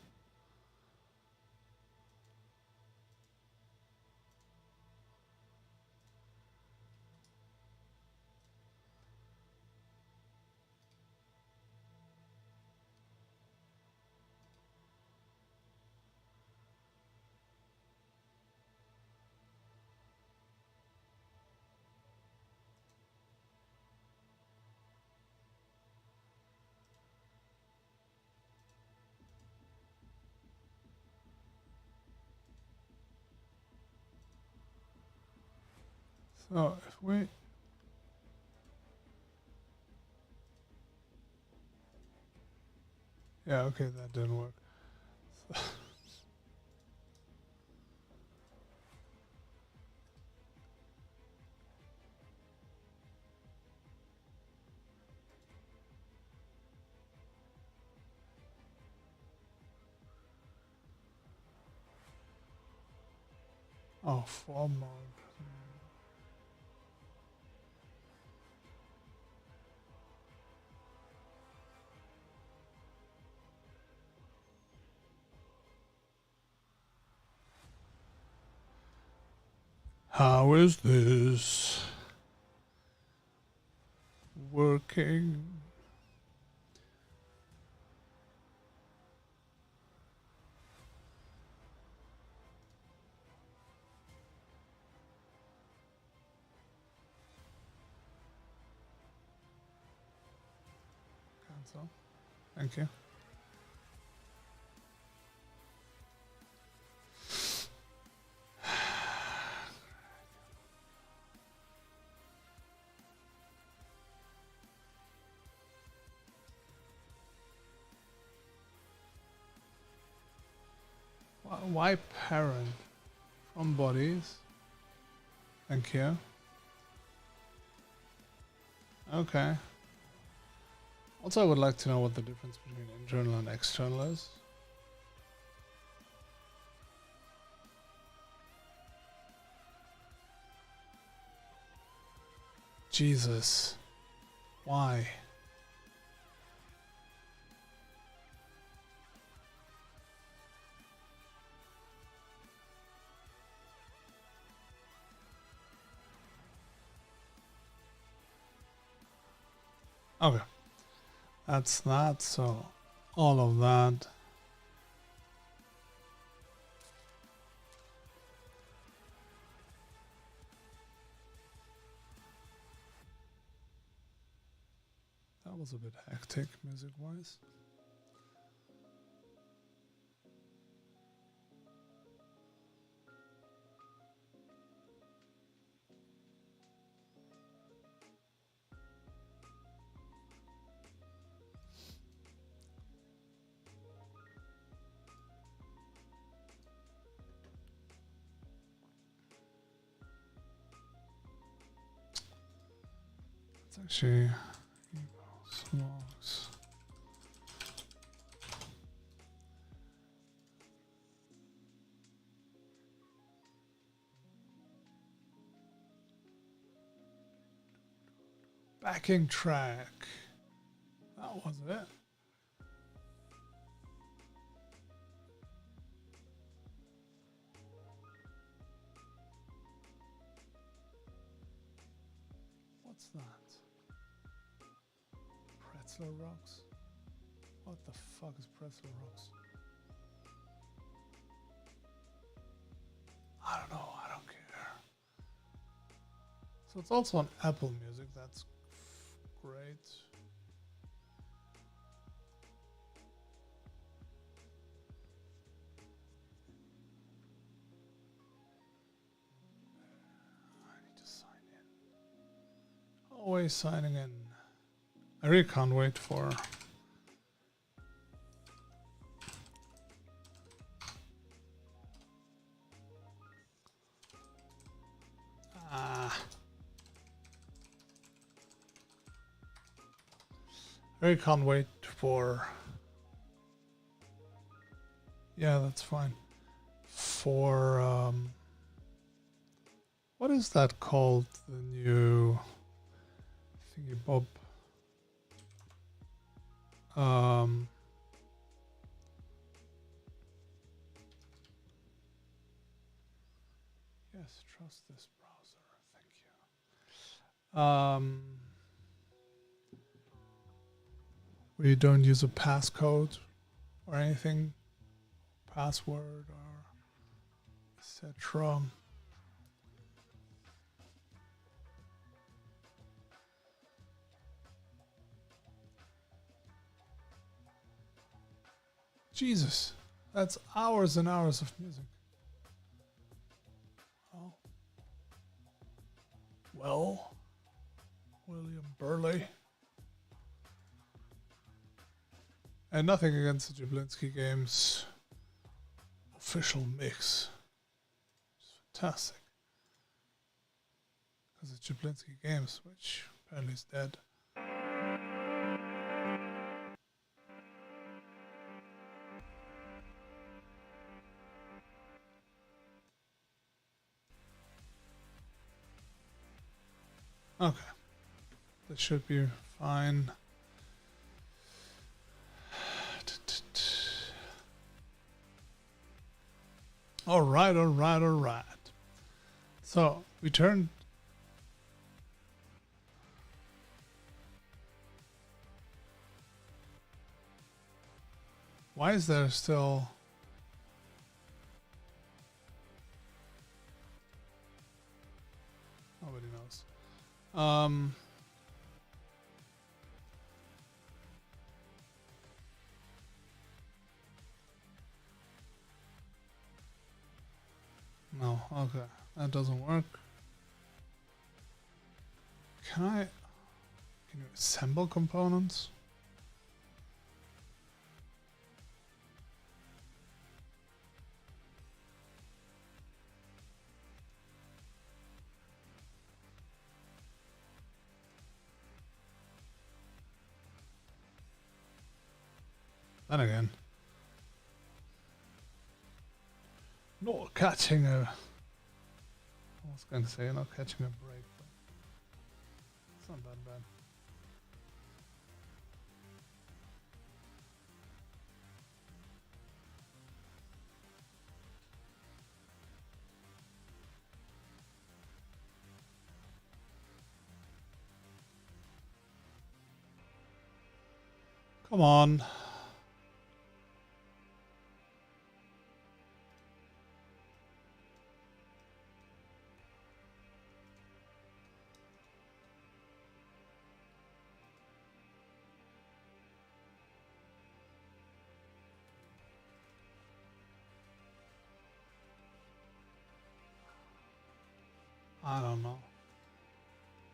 So if we... Yeah, okay, that didn't work. Oh, form mode. How is this working? Cancel. Thank you. Why parent from bodies? Thank you. Okay. Also, I would like to know what the difference between internal and external is. Jesus. Why? Okay. That's that, so all of that. That was a bit hectic music-wise. It's actually smokes. Backing track. That was it. What's that? Pretzel rocks? What the fuck is pretzel rocks? I don't know, I don't care. So it's also on Apple Music, that's great. I need to sign in. Always signing in. I really can't wait for... Really can't wait for... Yeah, that's fine. For, what is that called? The new thingy bob. Yes, trust this browser. Thank you. We don't use a passcode or anything, password or etc. Jesus, that's hours and hours of music. Oh. Well, William Burley. And nothing against the Jablinski Games official mix. It's fantastic. Because it's Jablinski Games, which apparently is dead. Okay. That should be fine. Alright, alright, alright. So, we turned... Why is there still... Nobody knows. No, okay. That doesn't work. Can you assemble components? Then again, not catching a... I was going to say not catching a break, but it's not that bad. Come on. I don't know.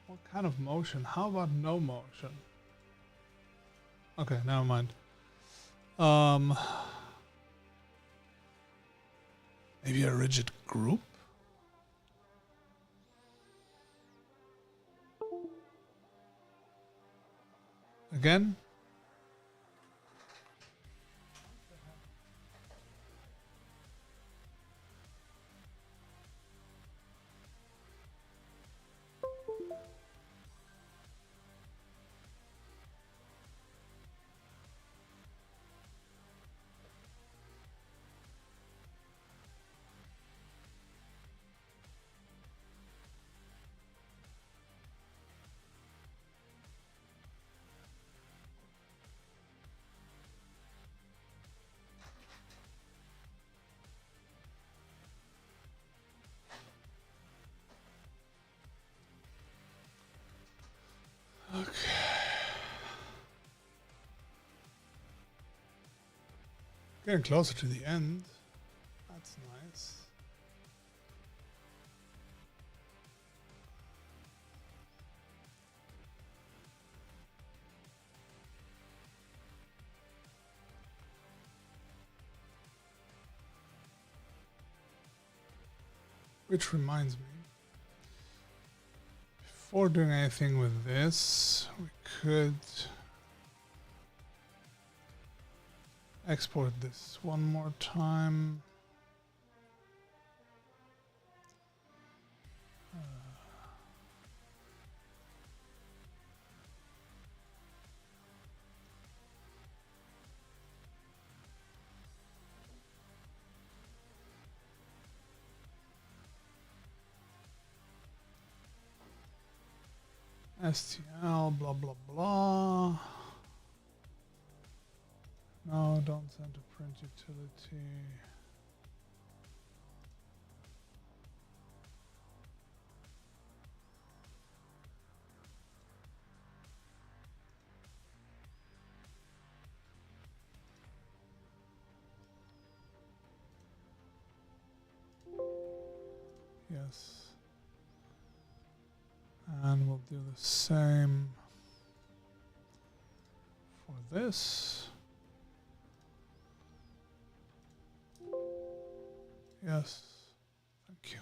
What kind of motion? How about no motion? Okay, never mind. Maybe a rigid group? Again? Okay. Getting closer to the end. That's nice. Which reminds me, before doing anything with this, we could export this one more time. STL, blah, blah, blah. No, don't send to print utility. Yes. And we'll do the same for this. Yes. Thank you.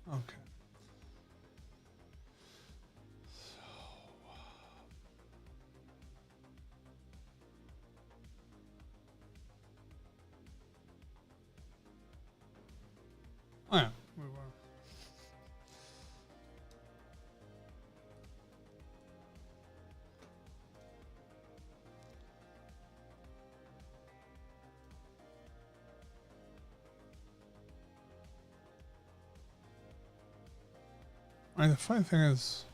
Okay. Oh yeah, we were. I mean, the funny thing is,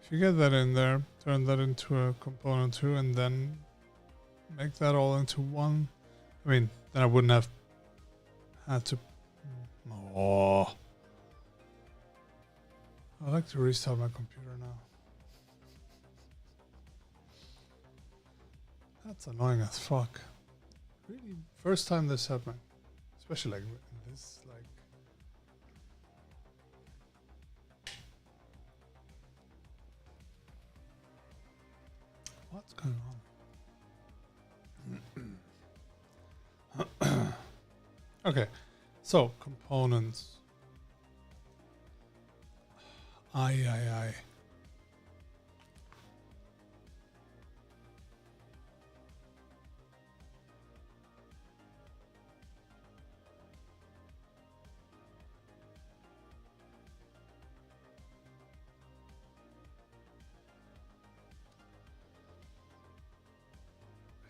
if you get that in there, turn that into a component too, and then make that all into one. I mean, then I wouldn't have had to. Oh, I'd like to restart my computer now. That's annoying as fuck. Really, first time this happened, especially like in this like. What's going on? Okay, so components. Aye.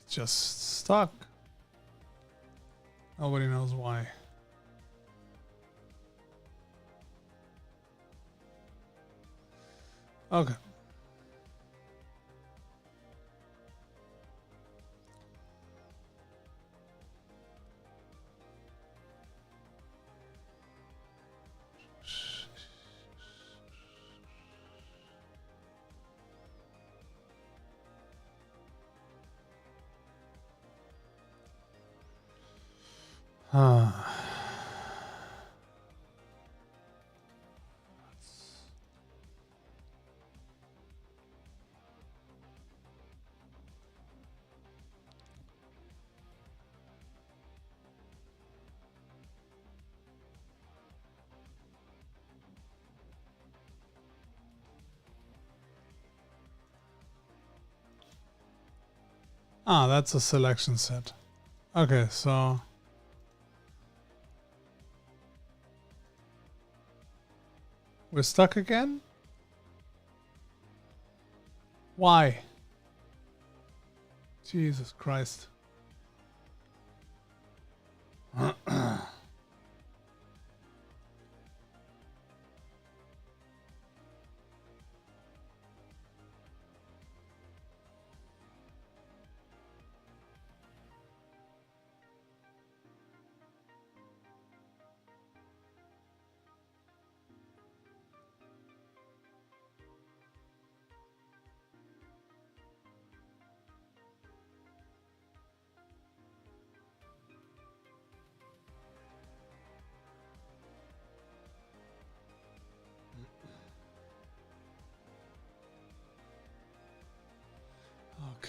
It's just stuck. Nobody knows why. Okay. That's a selection set. Okay, so we're stuck again? Why? Jesus Christ.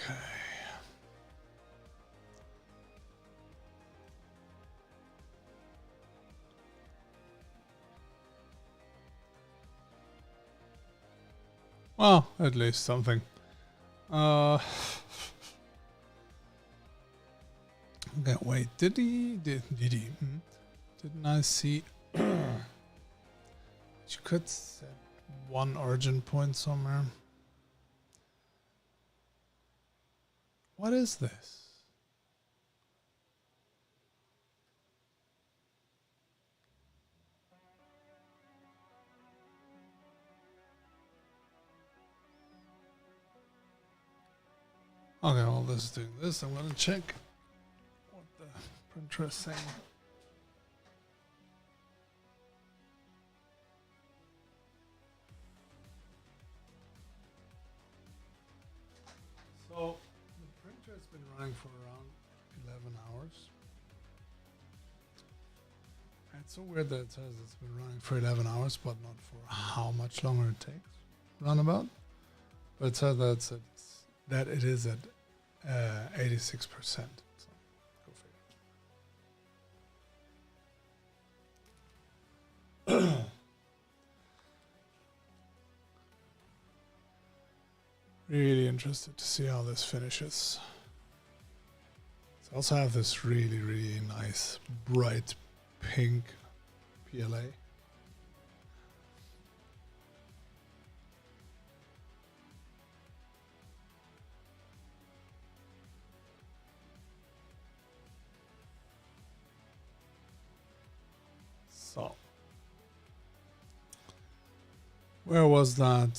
Okay. Well, at least something. Okay, wait, did he? Didn't I see? You could set one origin point somewhere. What is this? Okay, well, this is doing this. I'm gonna check what the printer is saying. So the printer has been running for around 11 hours. It's so weird that it says it's been running for 11 hours, but not for how much longer it takes. Roundabout. But it says that it is at 86%. So go figure. Really interested to see how this finishes. I also have this really, really nice bright pink PLA. So, where was that?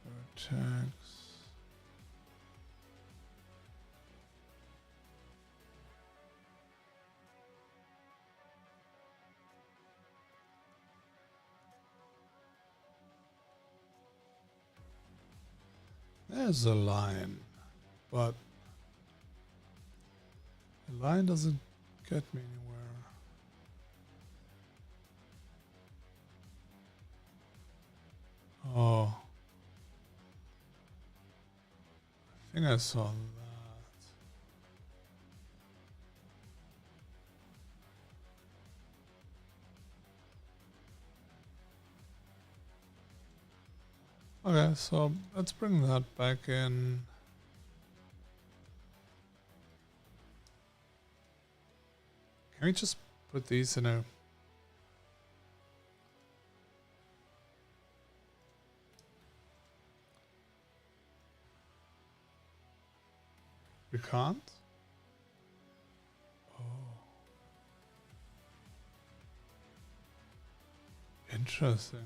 Vertex. There's a line, but the line doesn't get me anywhere. Oh, I think I saw that. Okay, so let's bring that back in. Can we just put these in a... We can't? Oh. Interesting.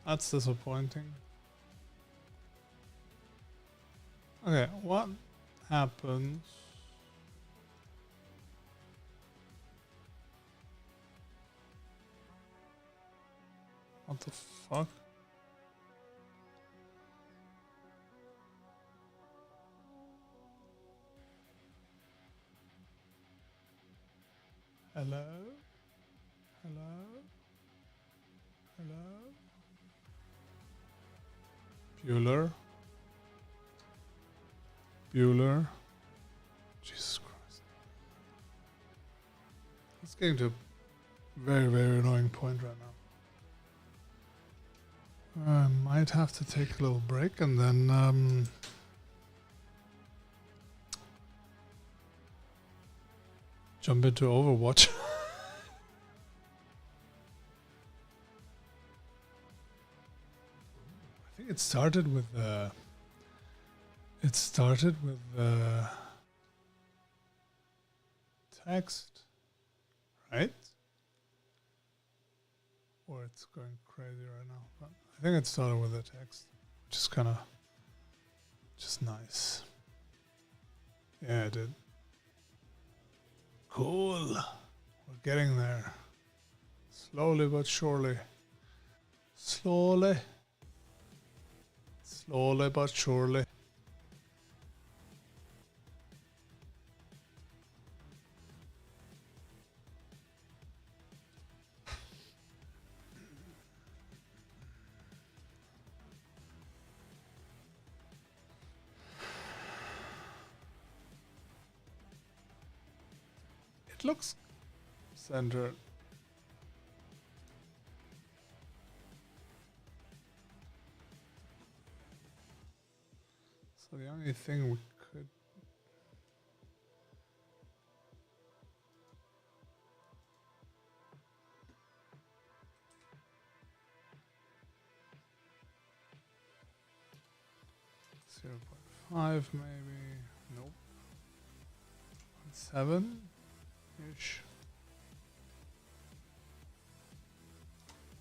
That's disappointing. Okay, what happens? What the fuck? Hello? Hello? Hello? Bueller? Bueller? Jesus Christ. It's getting to a very, very annoying point right now. I might have to take a little break and then jump into Overwatch. I think it started with text, right? Or it's going crazy right now. But I think it started with the text, which is kind of just nice. Yeah, it did. Cool. We're getting there. Slowly but surely. Slowly. Slowly but surely. It looks centered. So the only thing we could... .05 maybe. Nope. 7-ish.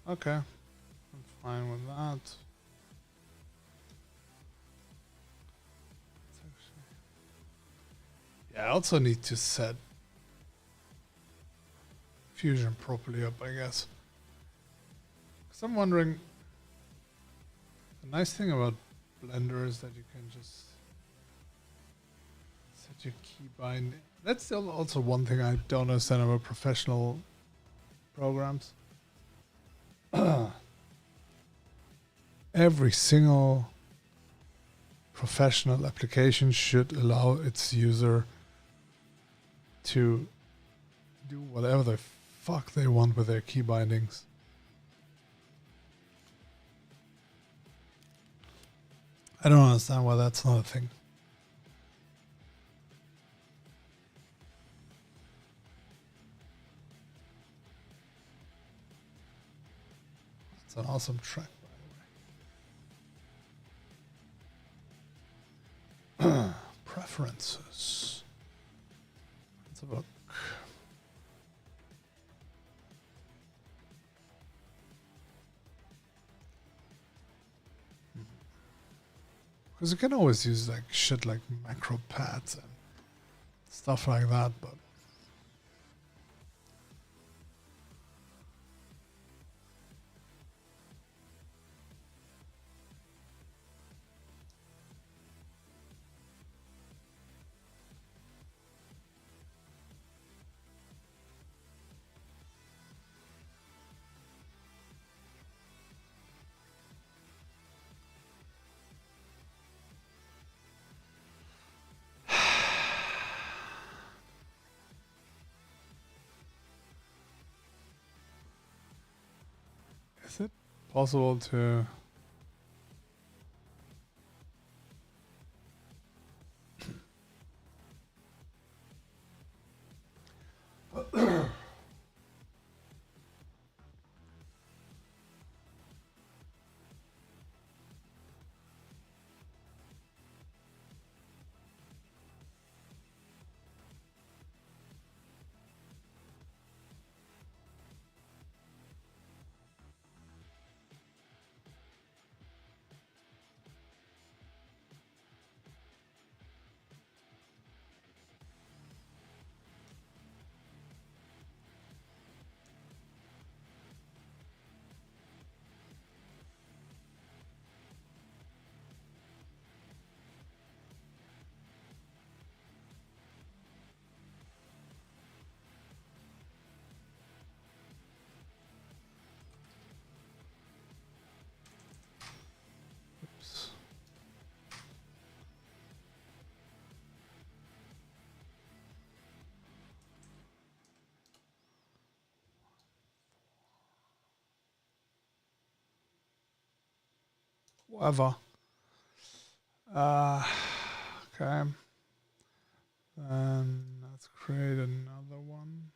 Okay. I'm fine with that. Yeah, I also need to set Fusion properly up, I guess. Because I'm wondering, the nice thing about Blender is that you can just set your keybind. That's still also one thing I don't understand about professional programs. Every single professional application should allow its user to do whatever the fuck they want with their key bindings. I don't understand why that's not a thing. It's an awesome track, by the way. Preferences. Let's have a look. Because you can always use like shit like macro pads and stuff like that, but is it possible to... Oops. Whatever. Okay. Then let's create another one.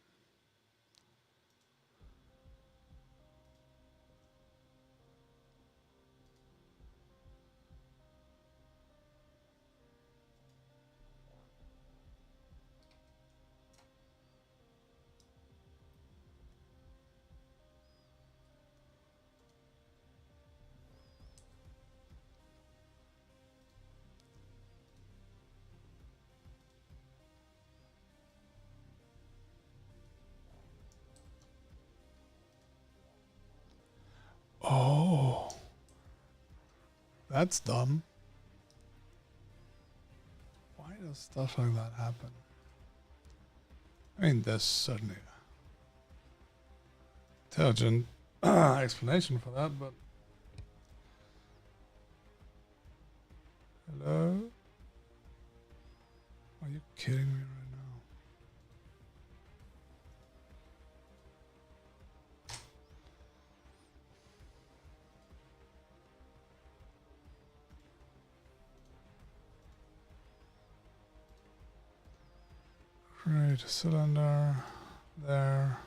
Oh, that's dumb. Why does stuff like that happen? I mean, there's certainly intelligent explanation for that, but hello? Are you kidding me right now? Create a cylinder there.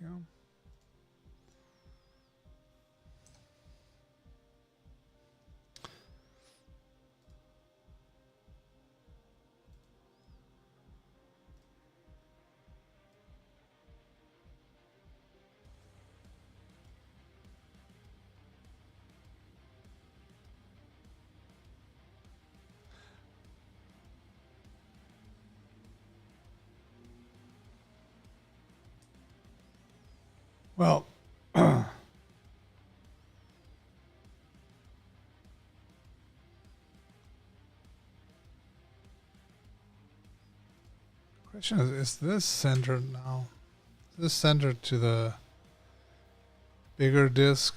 Yeah. Well, question is this centered now? Is this centered to the bigger disk?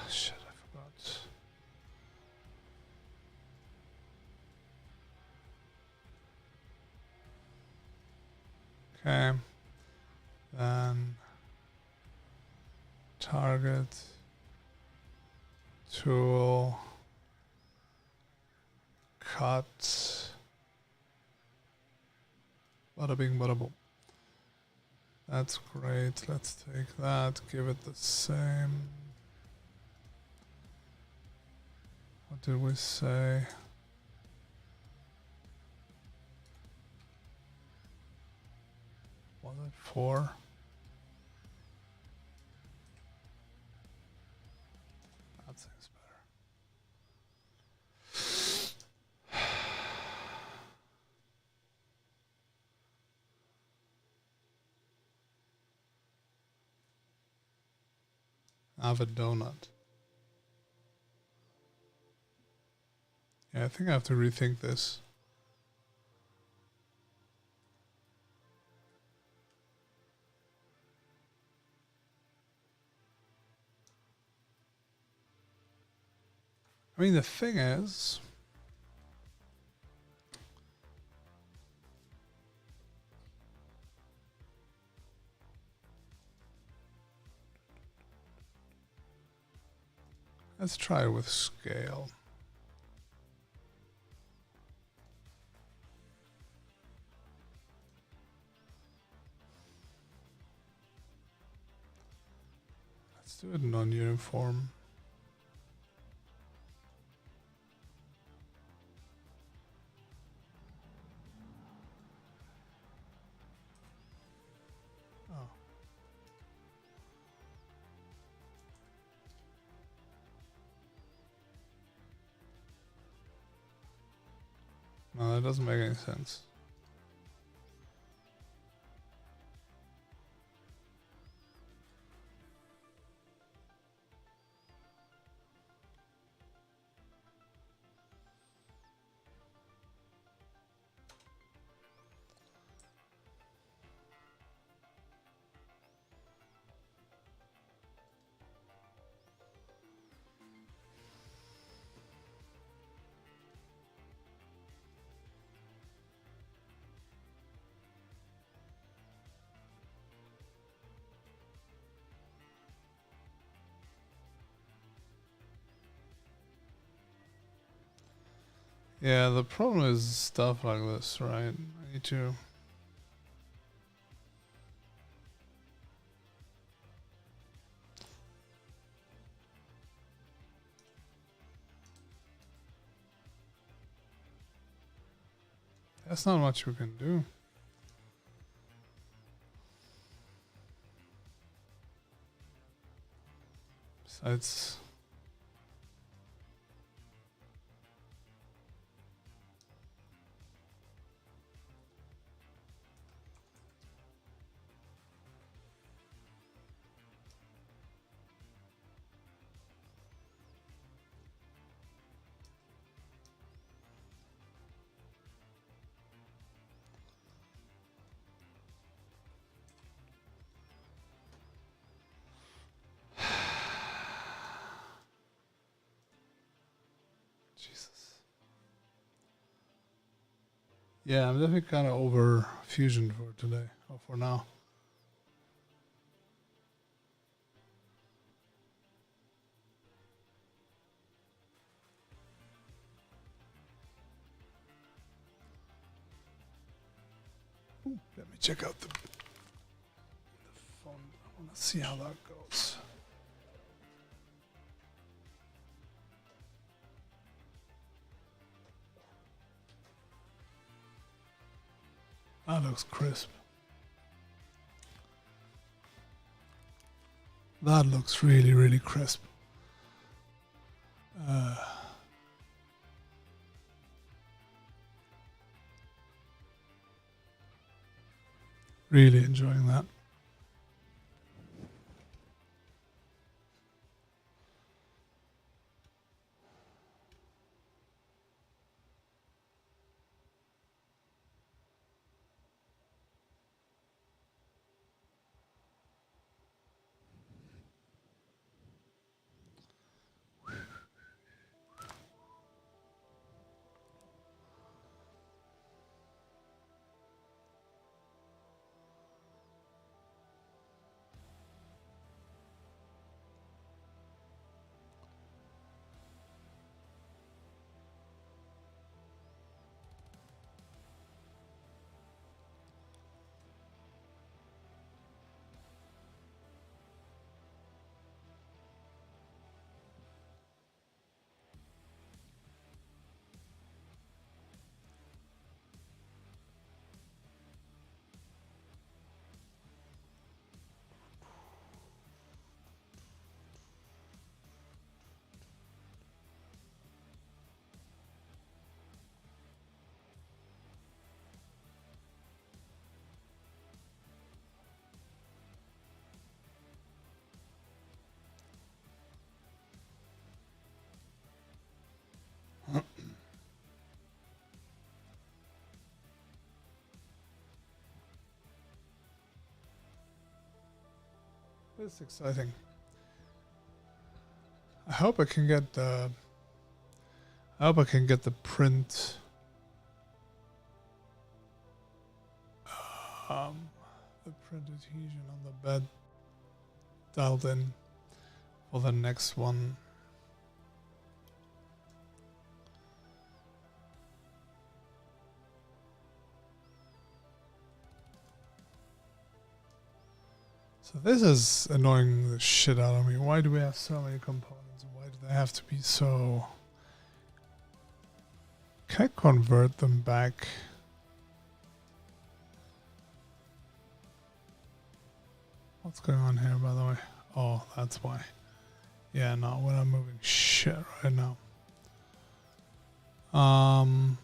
Shit, I forgot. Okay. Then target, tool, cut, bada bing, bada boom. That's great. Let's take that, give it the same. What did we say? Was it 4? That seems better. I have a donut. Yeah, I think I have to rethink this. I mean, the thing is, let's try it with scale. Let's do it non-uniform. Oh. No, that doesn't make any sense. Yeah, the problem is stuff like this, right? I need to... That's not much we can do. Besides... Jesus. Yeah, I'm definitely kind of over Fusion for today, or for now. Ooh, let me check out the phone. I want to see how that goes. That looks crisp. That looks really, really crisp. Really enjoying that. It's exciting. I hope I can get the. I hope I can get the print. The print adhesion on the bed dialed in for the next one. So this is annoying the shit out of me. Why do we have so many components? Why do they have to be so... Can I convert them back? What's going on here, by the way? Oh, that's why. Yeah, no, we're not moving shit right now. I mean,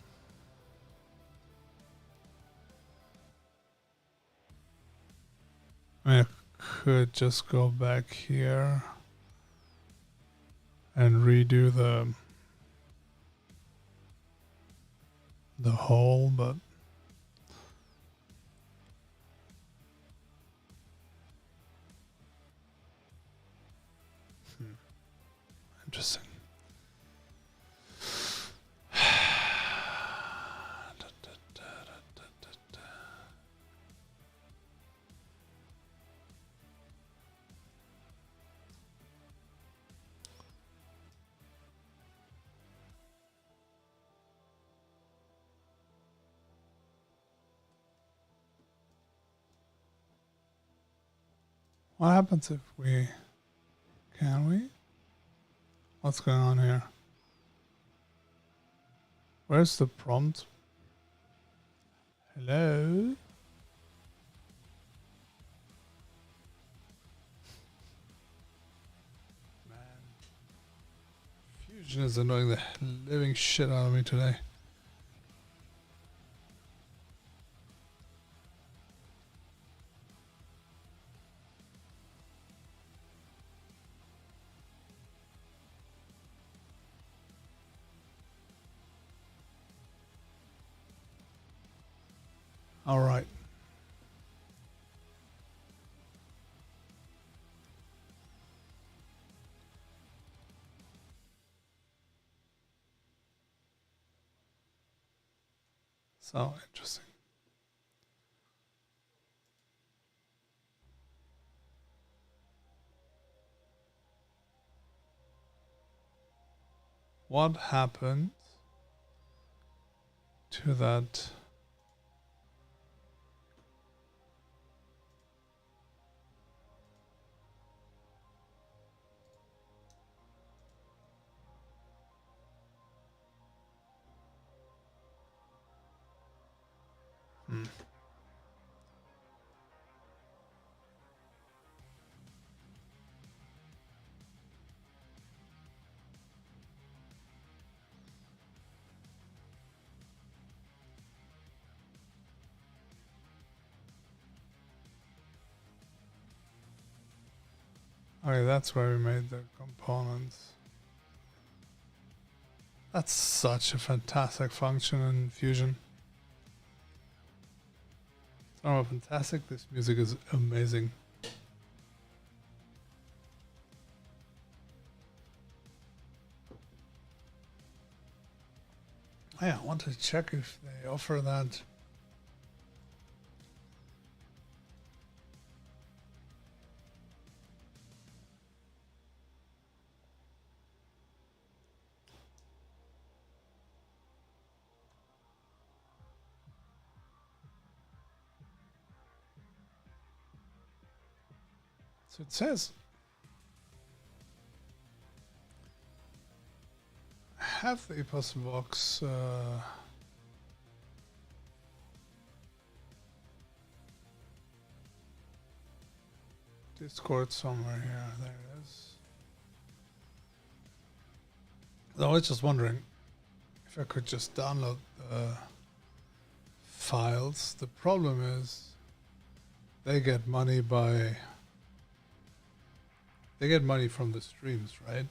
I could just go back here and redo the hole, but interesting. What happens if we... Can we? What's going on here? Where's the prompt? Hello? Man. Fusion is annoying the living shit out of me today. All right. So interesting. What happened to that? Okay, that's where we made the components. That's such a fantastic function in Fusion. Oh, fantastic. This music is amazing. Oh, yeah, I want to check if they offer that. So it says, have the EPOS box Discord somewhere here. There it is. I was just wondering if I could just download the files. The problem is they get money from the streams, right?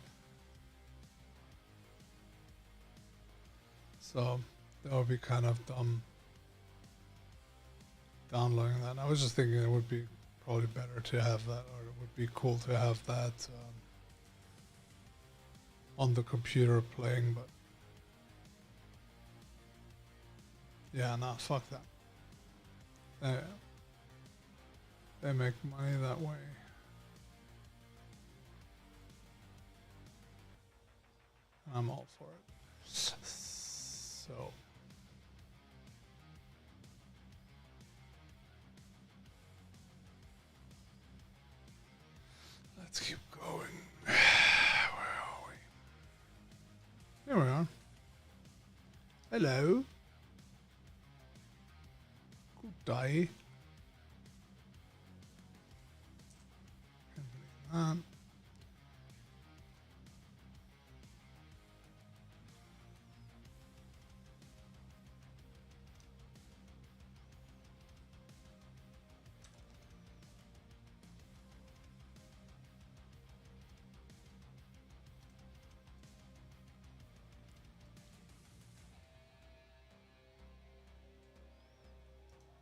So that would be kind of dumb downloading that. I was just thinking it would be probably better to have that, or it would be cool to have that on the computer playing, but yeah, nah, fuck that. They make money that way. I'm all for it. So let's keep going. Where are we? Here we are. Hello. Good day. Can't believe that.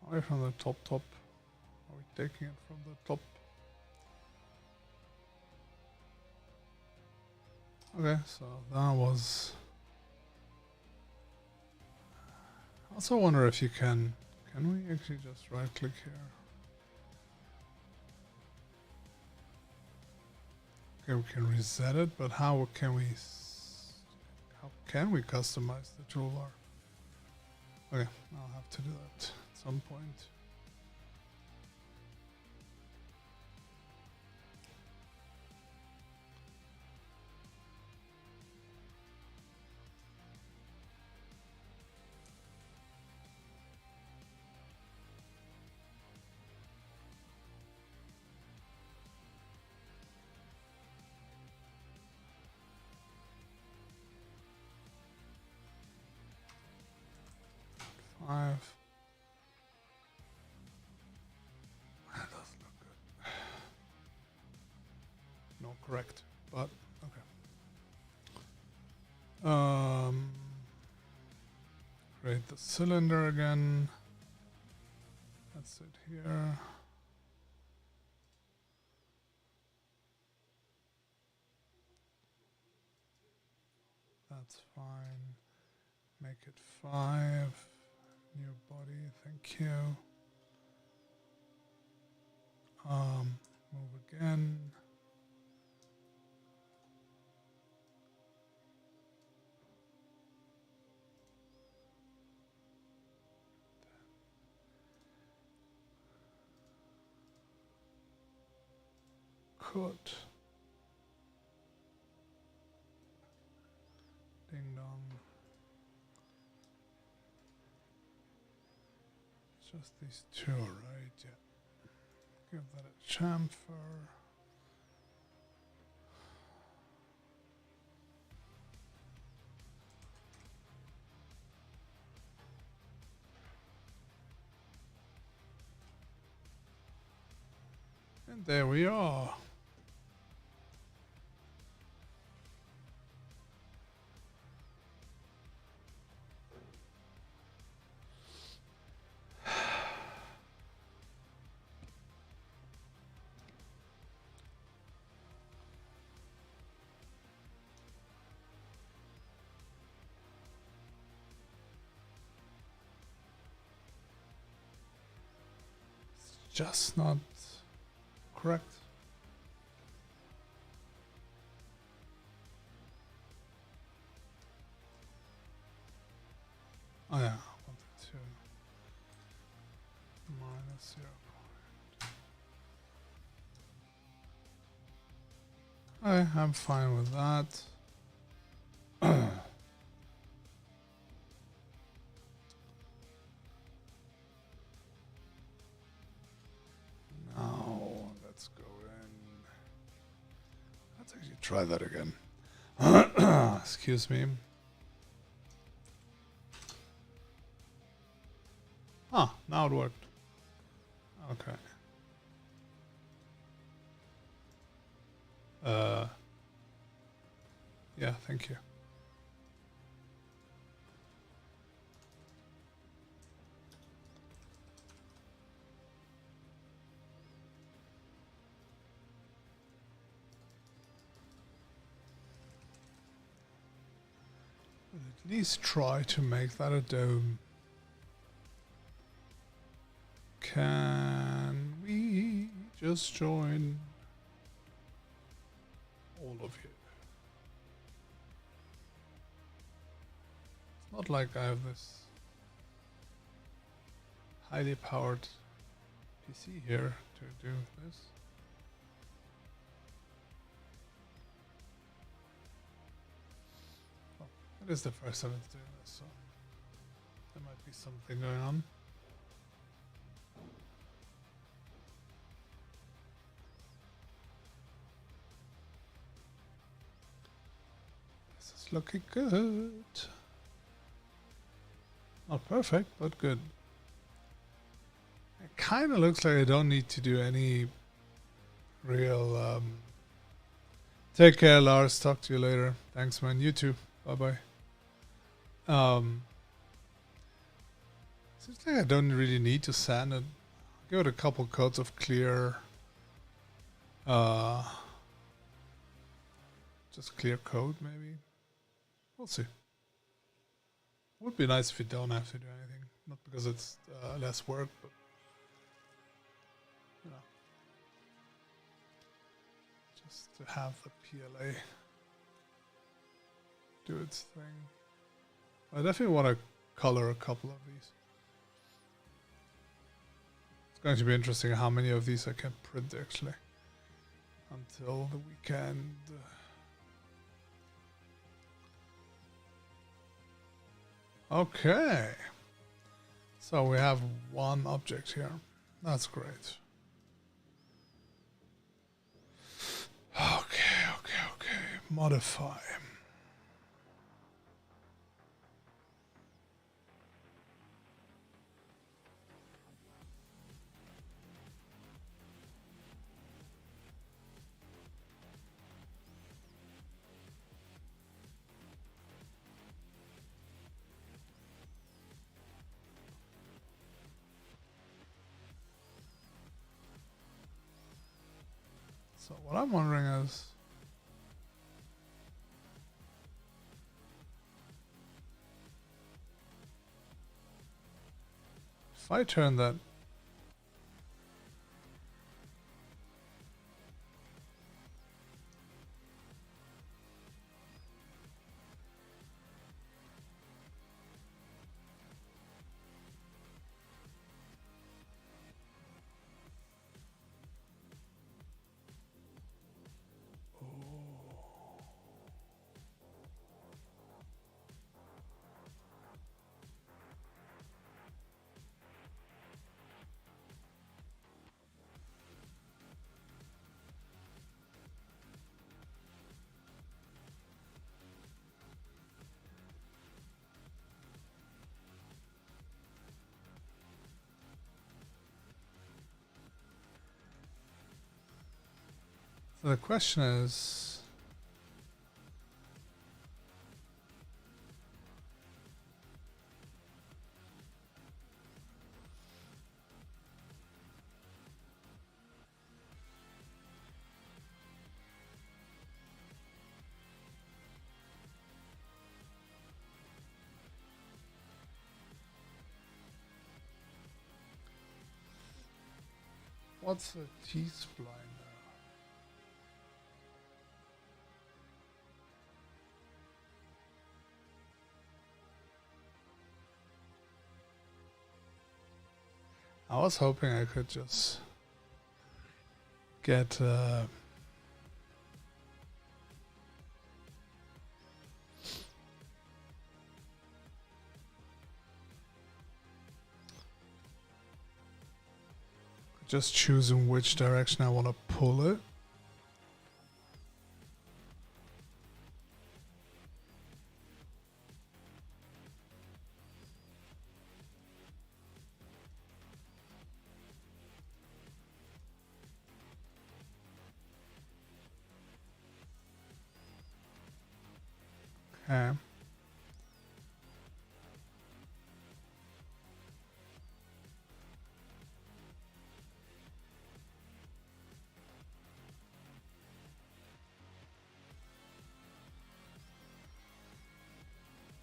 Away from the top. Are we taking it from the top? Okay, so that was... I also wonder if you can we actually just right click here? Okay, we can reset it, but how can we customize the toolbar? Okay, I'll have to do that at some point. 5. That doesn't look good. No, correct. But okay. Create the cylinder again. That's it here. That's fine. Make it 5. New body, thank you. Move again. Could. Ding dong. Just these two, right? Yeah. Give that a chamfer. And there we are. Just not correct. Oh yeah, 1, 2 minus 0. I'm fine with that. Now let's go in. Let's actually try that again. Excuse me. Ah, now it worked. Okay. Yeah, thank you. At least try to make that a dome. Can we just join all of you? It's not like I have this highly powered PC here to do this. Well, it is the first time it's doing this, so there might be something going on. This is looking good. Not perfect, but good. It kind of looks like I don't need to do any real... Take care, Lars. Talk to you later. Thanks, man. You too. Bye-bye. Seems like I don't really need to sand it. Give it a couple coats of clear... just clear coat, maybe. We'll see. Would be nice if you don't have to do anything. Not because it's less work, but you know, just to have the PLA do its thing. I definitely want to color a couple of these. It's going to be interesting how many of these I can print actually until the weekend. Okay, so we have one object here. That's great. Okay. Modify. So what I'm wondering is, if I turn that so the question is, what's a T-spline there? I was hoping I could just get just choosing which direction I want to pull it. Okay.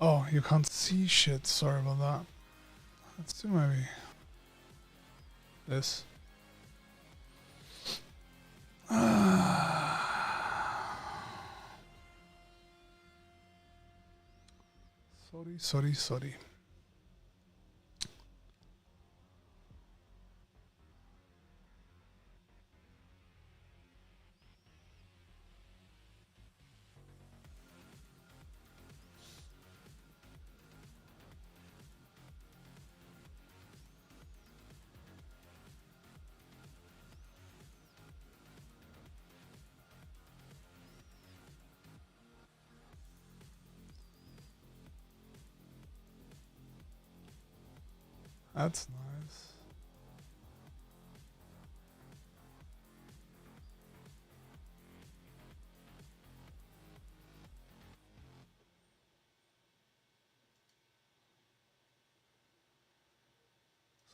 Oh, you can't see shit. Sorry about that. Let's do maybe this. Sorry. That's nice.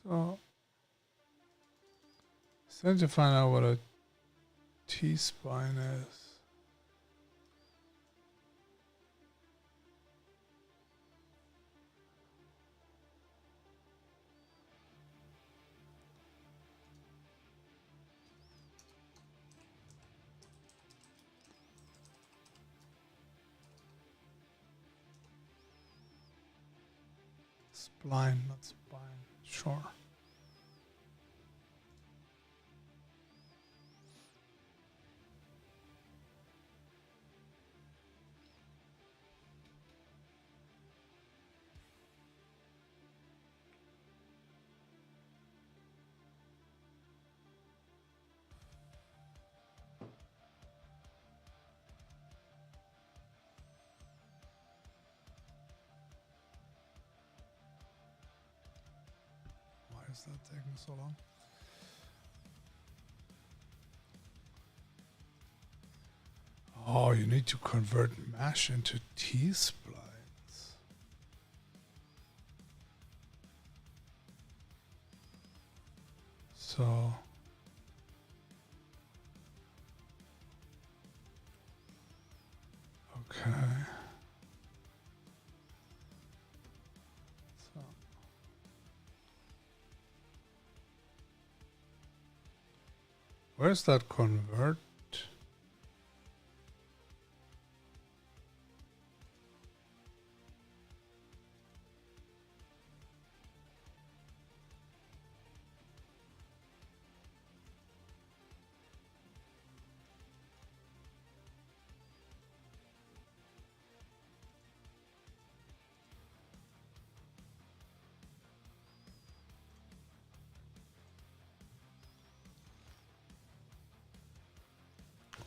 So, still need to find out what a T-spine is. Spline, not spine. Sure. Why is that taking so long? Oh, you need to convert mesh into T-splines. So Okay. So where's that convert?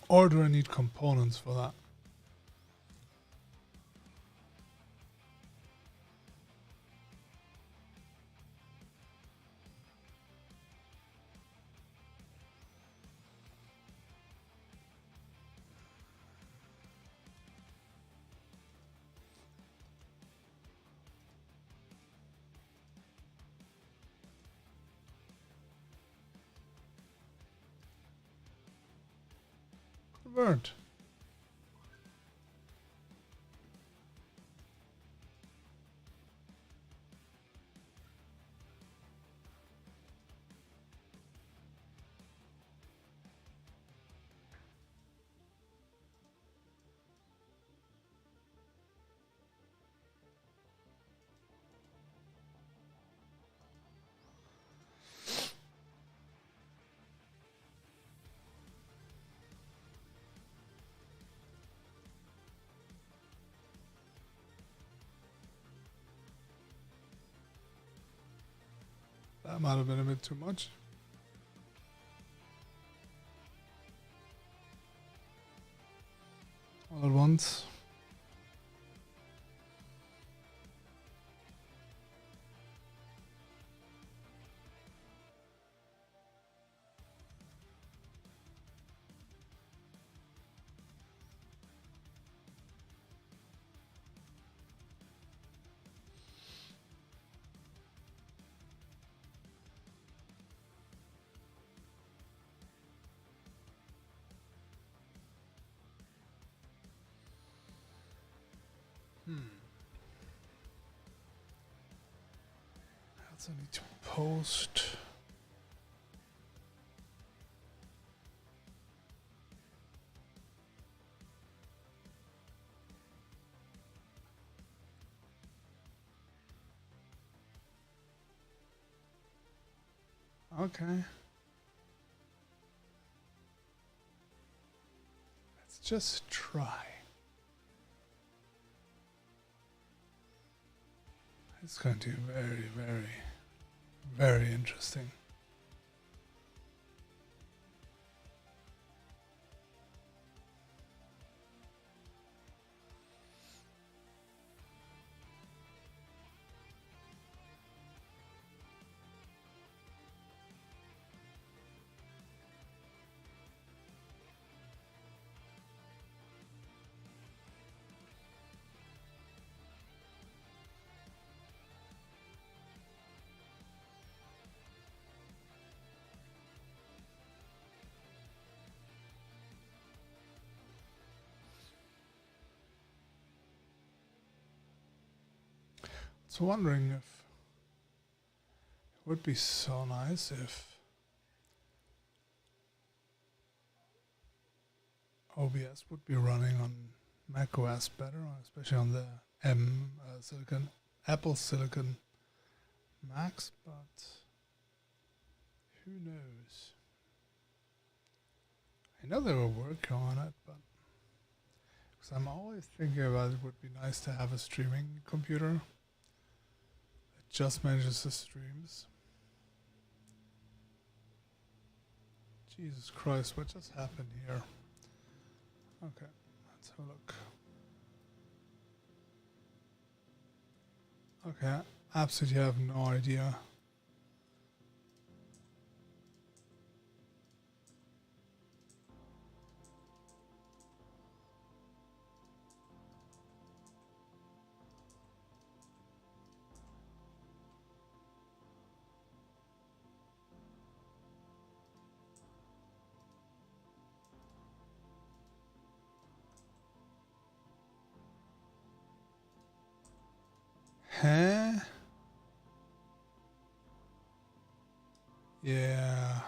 Or do I need components for that? Convert. That might have been a bit too much. All at once. Else I need to post. Okay. Let's just try. It's going to be very, very, very interesting. So wondering if it would be so nice if OBS would be running on macOS better, especially on the Silicon, Apple Silicon Macs, but who knows? I know they were working on it, but because I'm always thinking about it would be nice to have a streaming computer that just manages the streams. Jesus Christ, what just happened here? Okay, let's have a look. Okay, I absolutely have no idea. Huh? Yeah.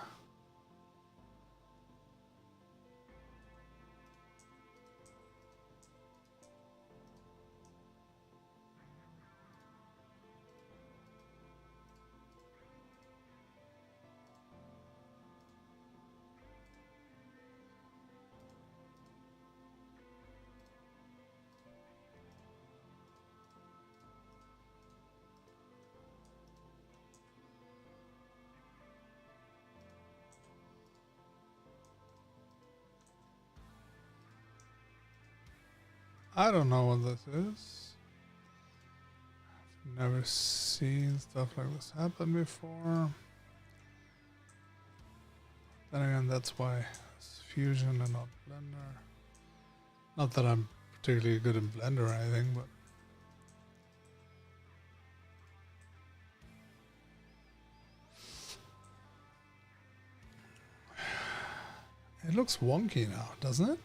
I don't know what this is. I've never seen stuff like this happen before. Then again, that's why it's Fusion and not Blender. Not that I'm particularly good in Blender or anything, but it looks wonky now, doesn't it?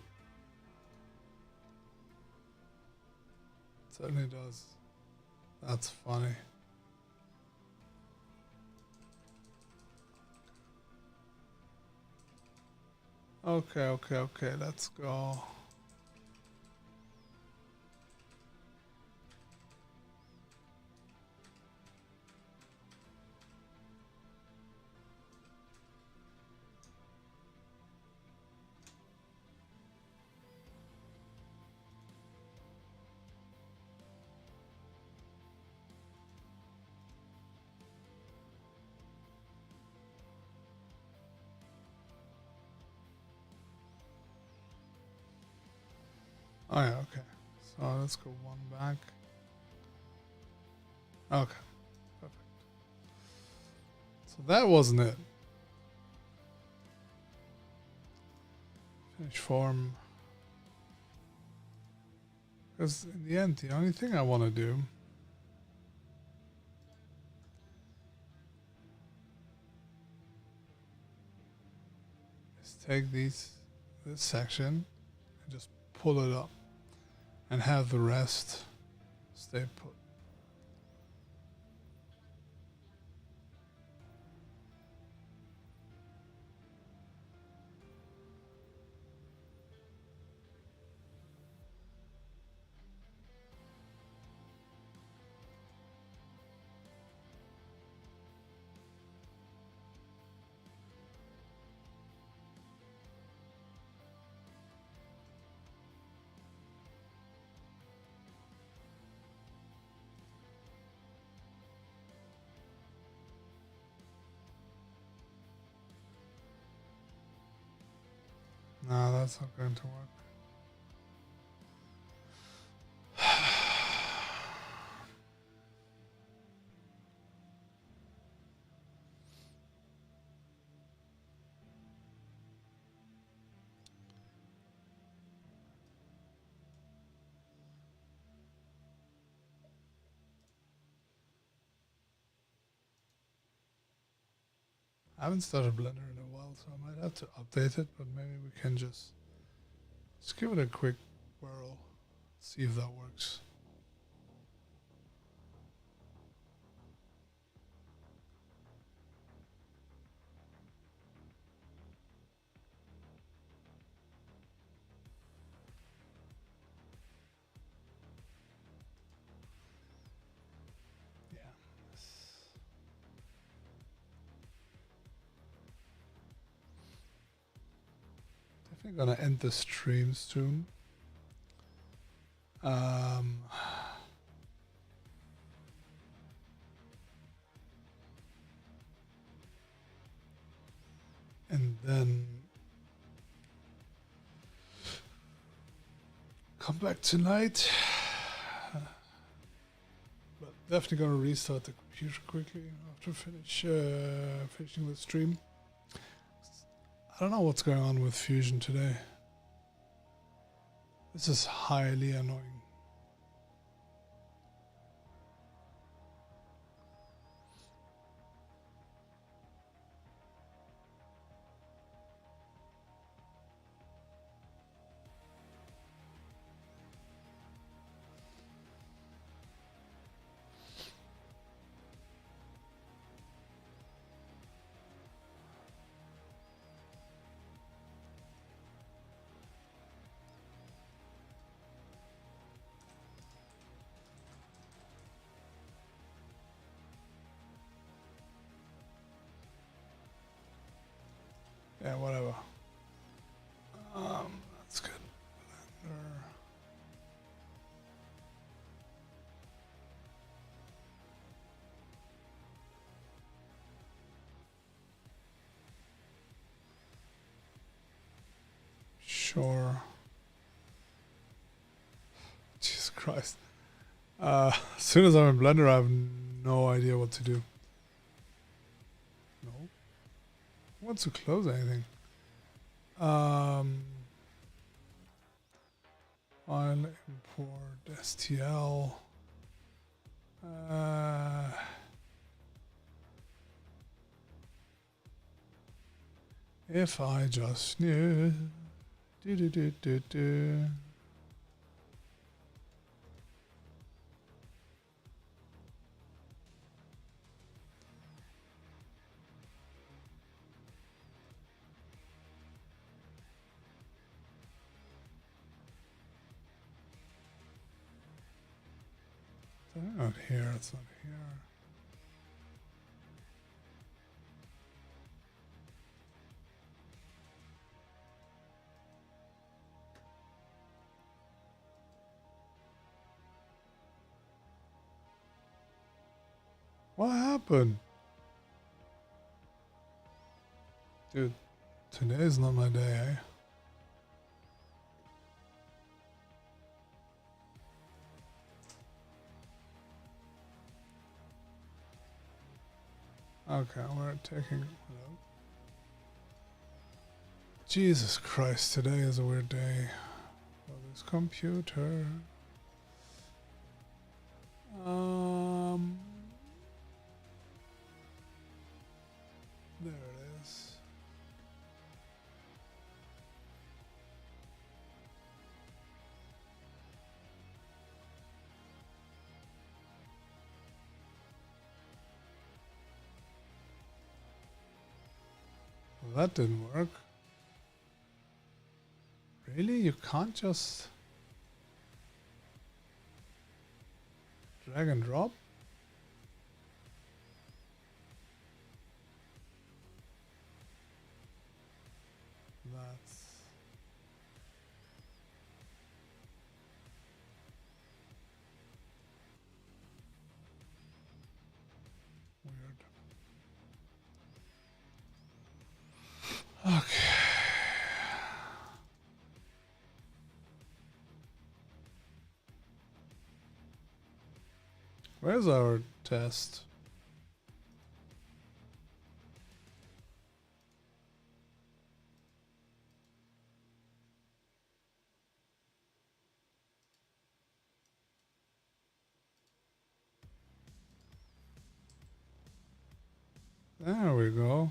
It certainly does. That's funny. Okay, let's go. Oh yeah, okay. So let's go one back. Okay, perfect. So that wasn't it. Finish form. Because in the end, the only thing I want to do is take this section and just pull it up and have the rest stay put. No, that's not going to work. I haven't started Blender in a while, so I might have to update it, but maybe we can just give it a quick whirl, see if that works. Yeah. Definitely gonna end the stream soon. And then come back tonight. But definitely gonna restart the computer quickly after finishing the stream. I don't know what's going on with Fusion today. This is highly annoying. Yeah, whatever. That's good. Blender. Sure. Jesus Christ. As soon as I'm in Blender, I have no idea what to do. No. Who wants to close anything? File, import, STL. If I just knew. Do do do do do. Not here, it's not here. What happened? Dude, today is not my day, eh? Okay, we're taking... Hello? Jesus Christ, today is a weird day for this computer. There it is. Well, that didn't work. Really? You can't just drag and drop? That's... weird. Okay. Where's our test? There we go.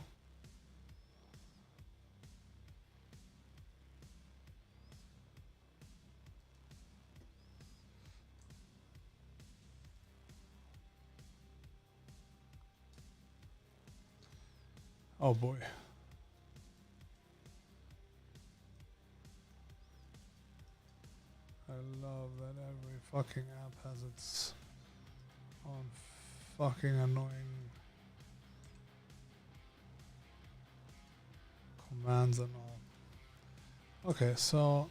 Oh boy. I love that every fucking app has its own fucking annoying commands and all. Okay, so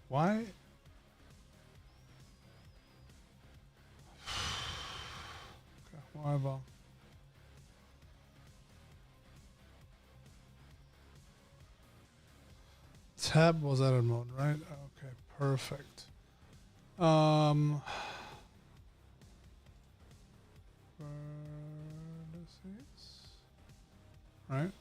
why? Okay, whatever. Tab was edit mode, right? Okay, perfect. Vertices, right?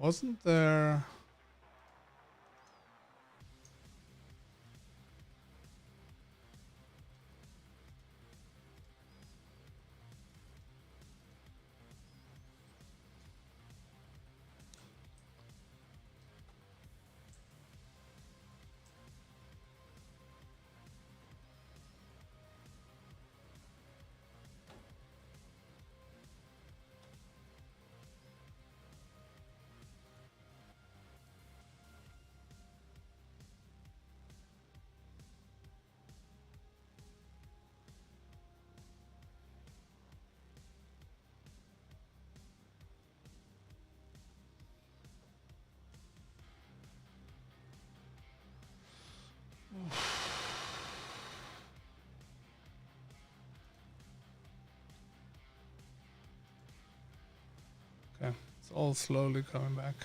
Wasn't there... Okay, it's all slowly coming back.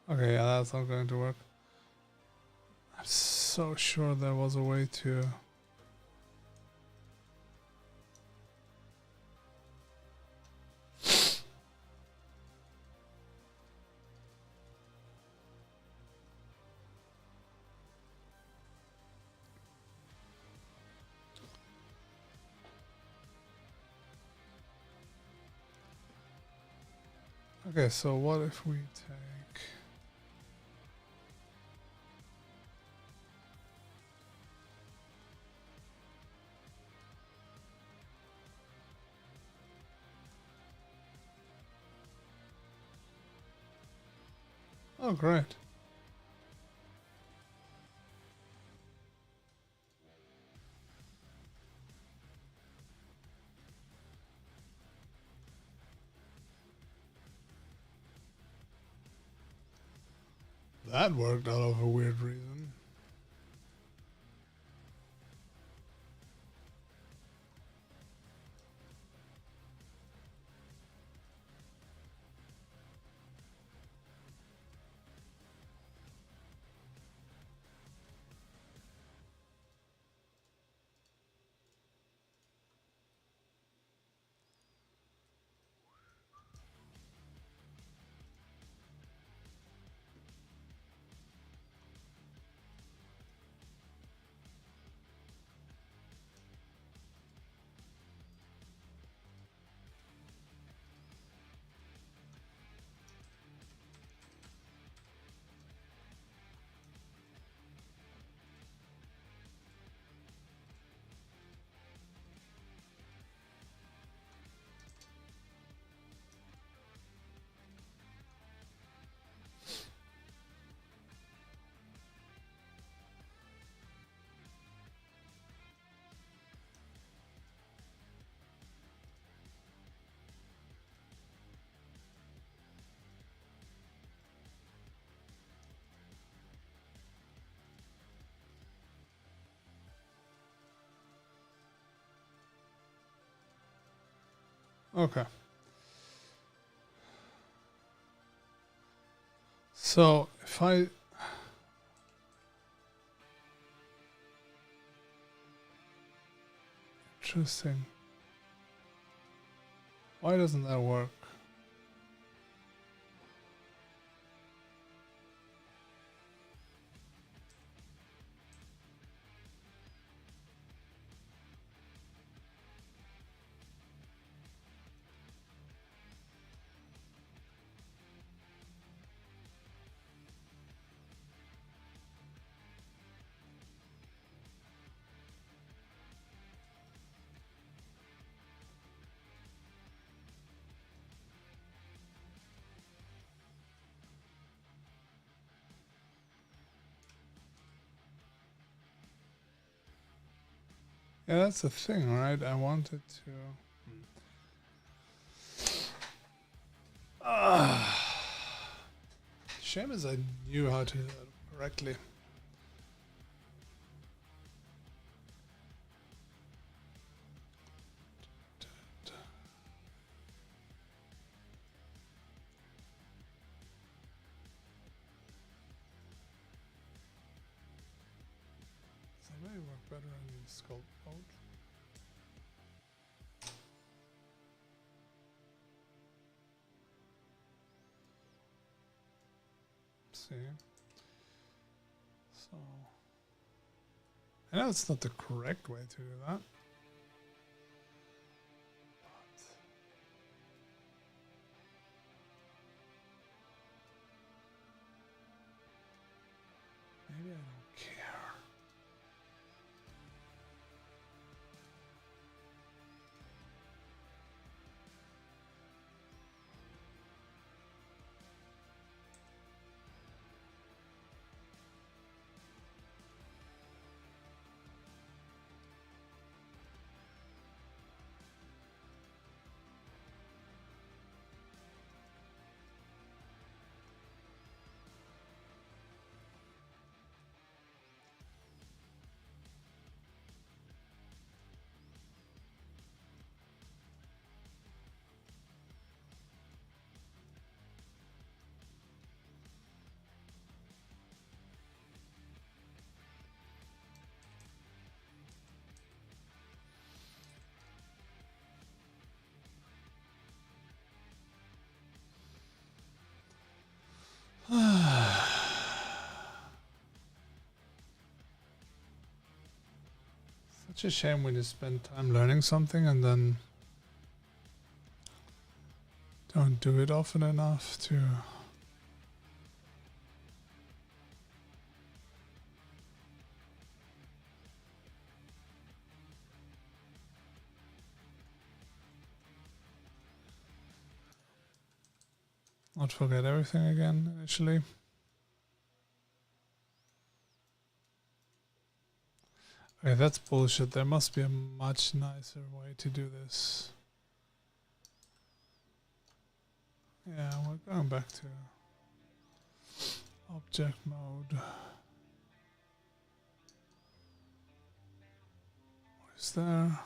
Okay, yeah, that's not going to work. I'm so sure there was a way to... Okay, so what if we take... Oh, great. That worked out of a weird reason. Okay. So, if I... Interesting. Why doesn't that work? Yeah, that's the thing, right? I wanted to... Shame as I knew how to do that correctly. So maybe work better in the sculpt mode. See, so I know it's not the correct way to do that, but maybe I don't care. Such a shame when you spend time learning something and then don't do it often enough to not forget everything again initially. Okay, that's bullshit. There must be a much nicer way to do this. Yeah, we're going back to object mode. What is there?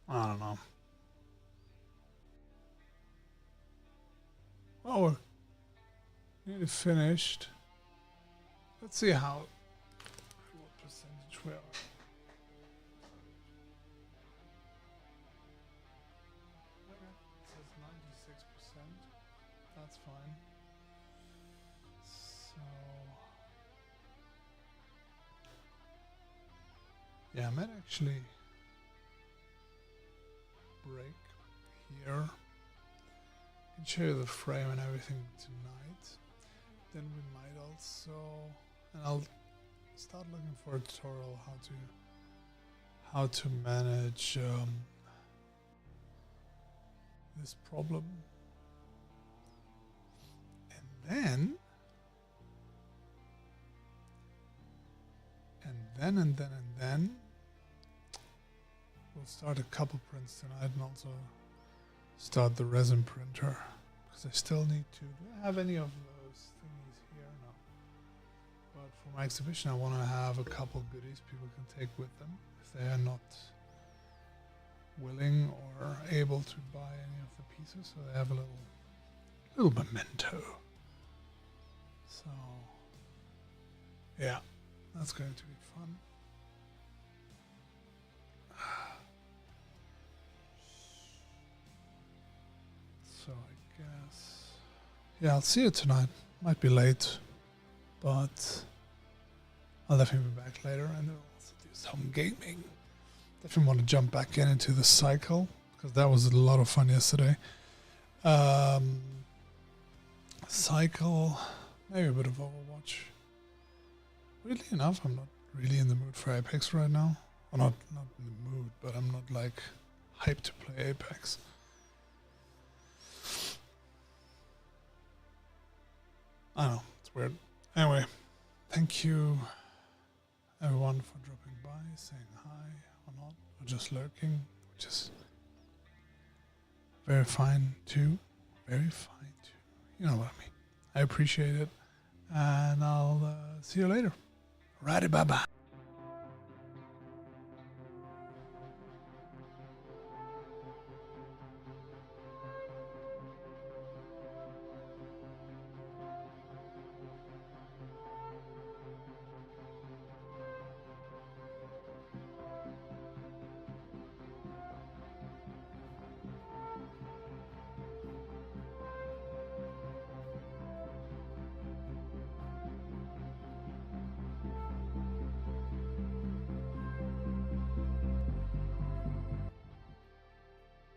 I don't know. Oh, we're nearly finished. Let's see what percentage we are. Okay, it says 96%. That's fine. So, yeah, I might actually break here and show you the frame and everything tonight. Then we might also, and I'll start looking for a tutorial how to manage this problem, and then we'll start a couple prints tonight and also start the resin printer, because I still need to. Do I have any of those thingies here? No. But for my exhibition, I want to have a couple goodies people can take with them if they are not willing or able to buy any of the pieces, so they have a little memento. So yeah, that's going to be fun. So I guess, yeah, I'll see you tonight. Might be late, but I'll definitely be back later, and I'll also do some gaming. Definitely want to jump back into the cycle, because that was a lot of fun yesterday. Cycle, maybe a bit of Overwatch. Weirdly enough, I'm not really in the mood for Apex right now. Well, not in the mood, but I'm not like hyped to play Apex. I don't know, it's weird. Anyway, thank you everyone for dropping by, saying hi or not, or just lurking, which is very fine too. Very fine too. You know what I mean. I appreciate it. and I'll see you later. Alrighty, bye bye.